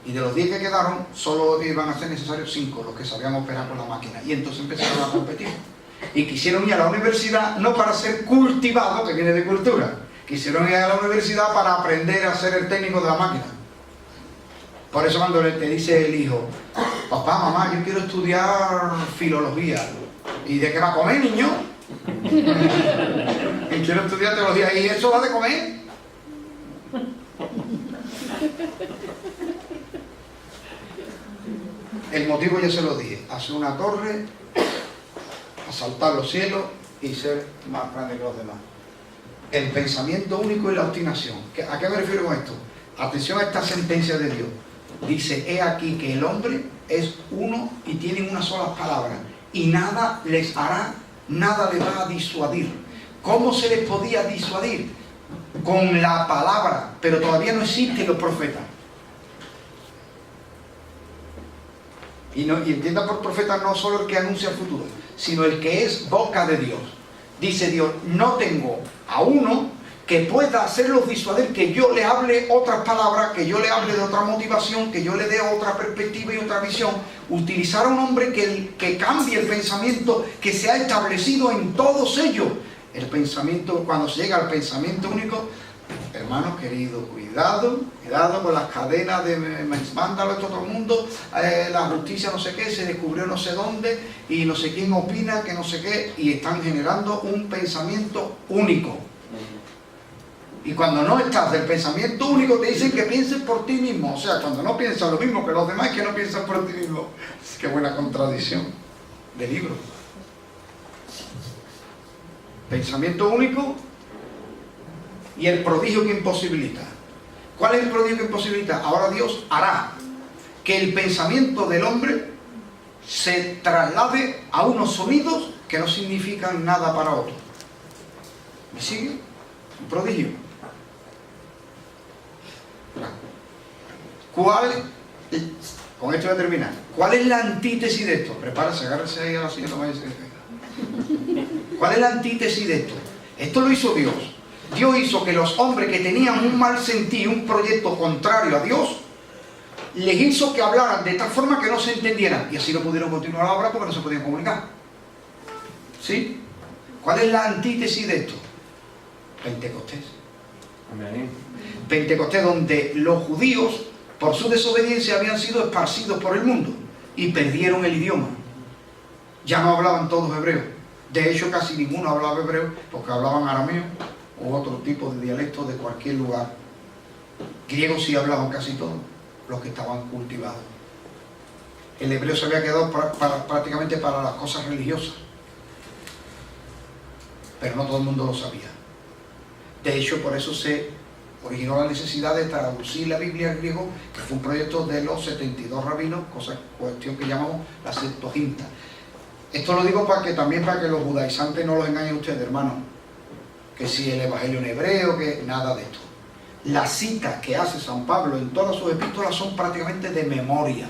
Y de los 10 que quedaron, solo iban a ser necesarios 5 los que sabían operar con la máquina. Y entonces empezaron a competir. Y quisieron ir a la universidad no para ser cultivados, que viene de cultura. Quisieron ir a la universidad para aprender a ser el técnico de la máquina. Por eso cuando te dice el hijo, papá, mamá, yo quiero estudiar filología. ¿Y de qué va a comer, niño? Y quiero estudiar teología. ¿Y eso va de comer? El motivo ya se lo dije, hacer una torre, asaltar los cielos y ser más grande que los demás. El pensamiento único y la obstinación. ¿A qué me refiero con esto? Atención a esta sentencia de Dios. Dice, he aquí que el hombre es uno y tienen una sola palabra y nada les hará, nada les va a disuadir. ¿Cómo se les podía disuadir? Con la palabra, pero todavía no existen los profetas. Y entienda por profeta no solo el que anuncia el futuro, sino el que es boca de Dios. Dice Dios, no tengo a uno que pueda hacerlos disuadir, que yo le hable otras palabras, que yo le hable de otra motivación, que yo le dé otra perspectiva y otra visión. Utilizar a un hombre que cambie el pensamiento que se ha establecido en todos ellos. El pensamiento, cuando se llega al pensamiento único, hermanos queridos, cuidado con las cadenas de mándalo esto a todo el mundo, la justicia no sé qué, se descubrió no sé dónde, y no sé quién opina, que no sé qué, y están generando un pensamiento único. Y cuando no estás del pensamiento único, te dicen que pienses por ti mismo. O sea, cuando no piensas lo mismo que los demás, que no piensas por ti mismo. Qué buena contradicción de libro. Pensamiento único y el prodigio que imposibilita. ¿Cuál es el prodigio que imposibilita? Ahora Dios hará que el pensamiento del hombre se traslade a unos sonidos que no significan nada para otro. ¿Me sigue? Un prodigio. Con esto voy a terminar. ¿Cuál es la antítesis de esto? Prepárese, agárrese ahí a la silla, no vaya a ser. ¿Cuál es la antítesis de esto? Esto lo hizo Dios. Dios hizo que los hombres que tenían un mal sentir, un proyecto contrario a Dios, les hizo que hablaran de tal forma que no se entendieran. Y así no pudieron continuar la obra porque no se podían comunicar. ¿Sí? ¿Cuál es la antítesis de esto? Pentecostés. Amén. Pentecostés, donde los judíos por su desobediencia habían sido esparcidos por el mundo y perdieron el idioma. Ya no hablaban todos hebreo. De hecho, casi ninguno hablaba hebreo porque hablaban arameo u otro tipo de dialecto de cualquier lugar. Griego sí hablaban casi todos los que estaban cultivados. El hebreo se había quedado prácticamente para las cosas religiosas, pero no todo el mundo lo sabía. De hecho, por eso se originó la necesidad de traducir la Biblia al griego, que fue un proyecto de los 72 rabinos, cuestión que llamamos la Septuaginta. Esto lo digo para que los judaizantes no los engañen ustedes, hermanos, que si el Evangelio en hebreo, que nada de esto. Las citas que hace San Pablo en todas sus epístolas son prácticamente de memoria.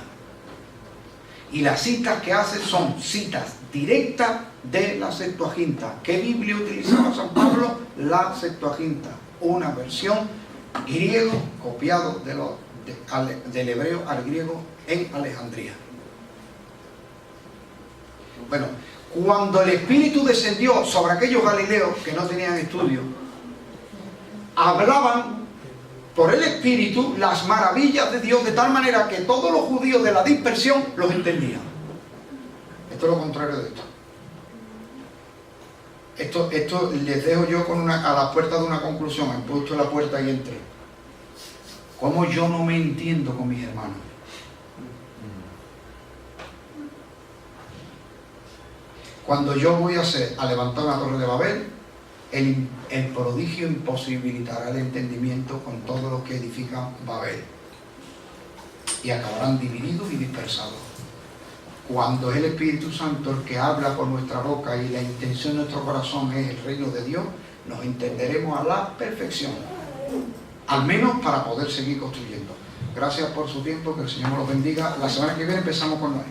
Y las citas que hace son citas directas de la Septuaginta. ¿Qué Biblia utilizaba San Pablo? La Septuaginta, una versión griego copiado del hebreo al griego en Alejandría. Bueno, cuando el Espíritu descendió sobre aquellos galileos que no tenían estudio, hablaban por el Espíritu las maravillas de Dios, de tal manera que todos los judíos de la dispersión los entendían. Esto es lo contrario de esto. Esto les dejo yo a la puerta de una conclusión. He puesto la puerta y entré. ¿Cómo yo no me entiendo con mis hermanos? Cuando yo voy a levantar una torre de Babel, el prodigio imposibilitará el entendimiento con todos los que edifican Babel. Y acabarán divididos y dispersados. Cuando es el Espíritu Santo el que habla por nuestra boca y la intención de nuestro corazón es el reino de Dios, nos entenderemos a la perfección. Al menos para poder seguir construyendo. Gracias por su tiempo, que el Señor los bendiga. La semana que viene empezamos con Noé.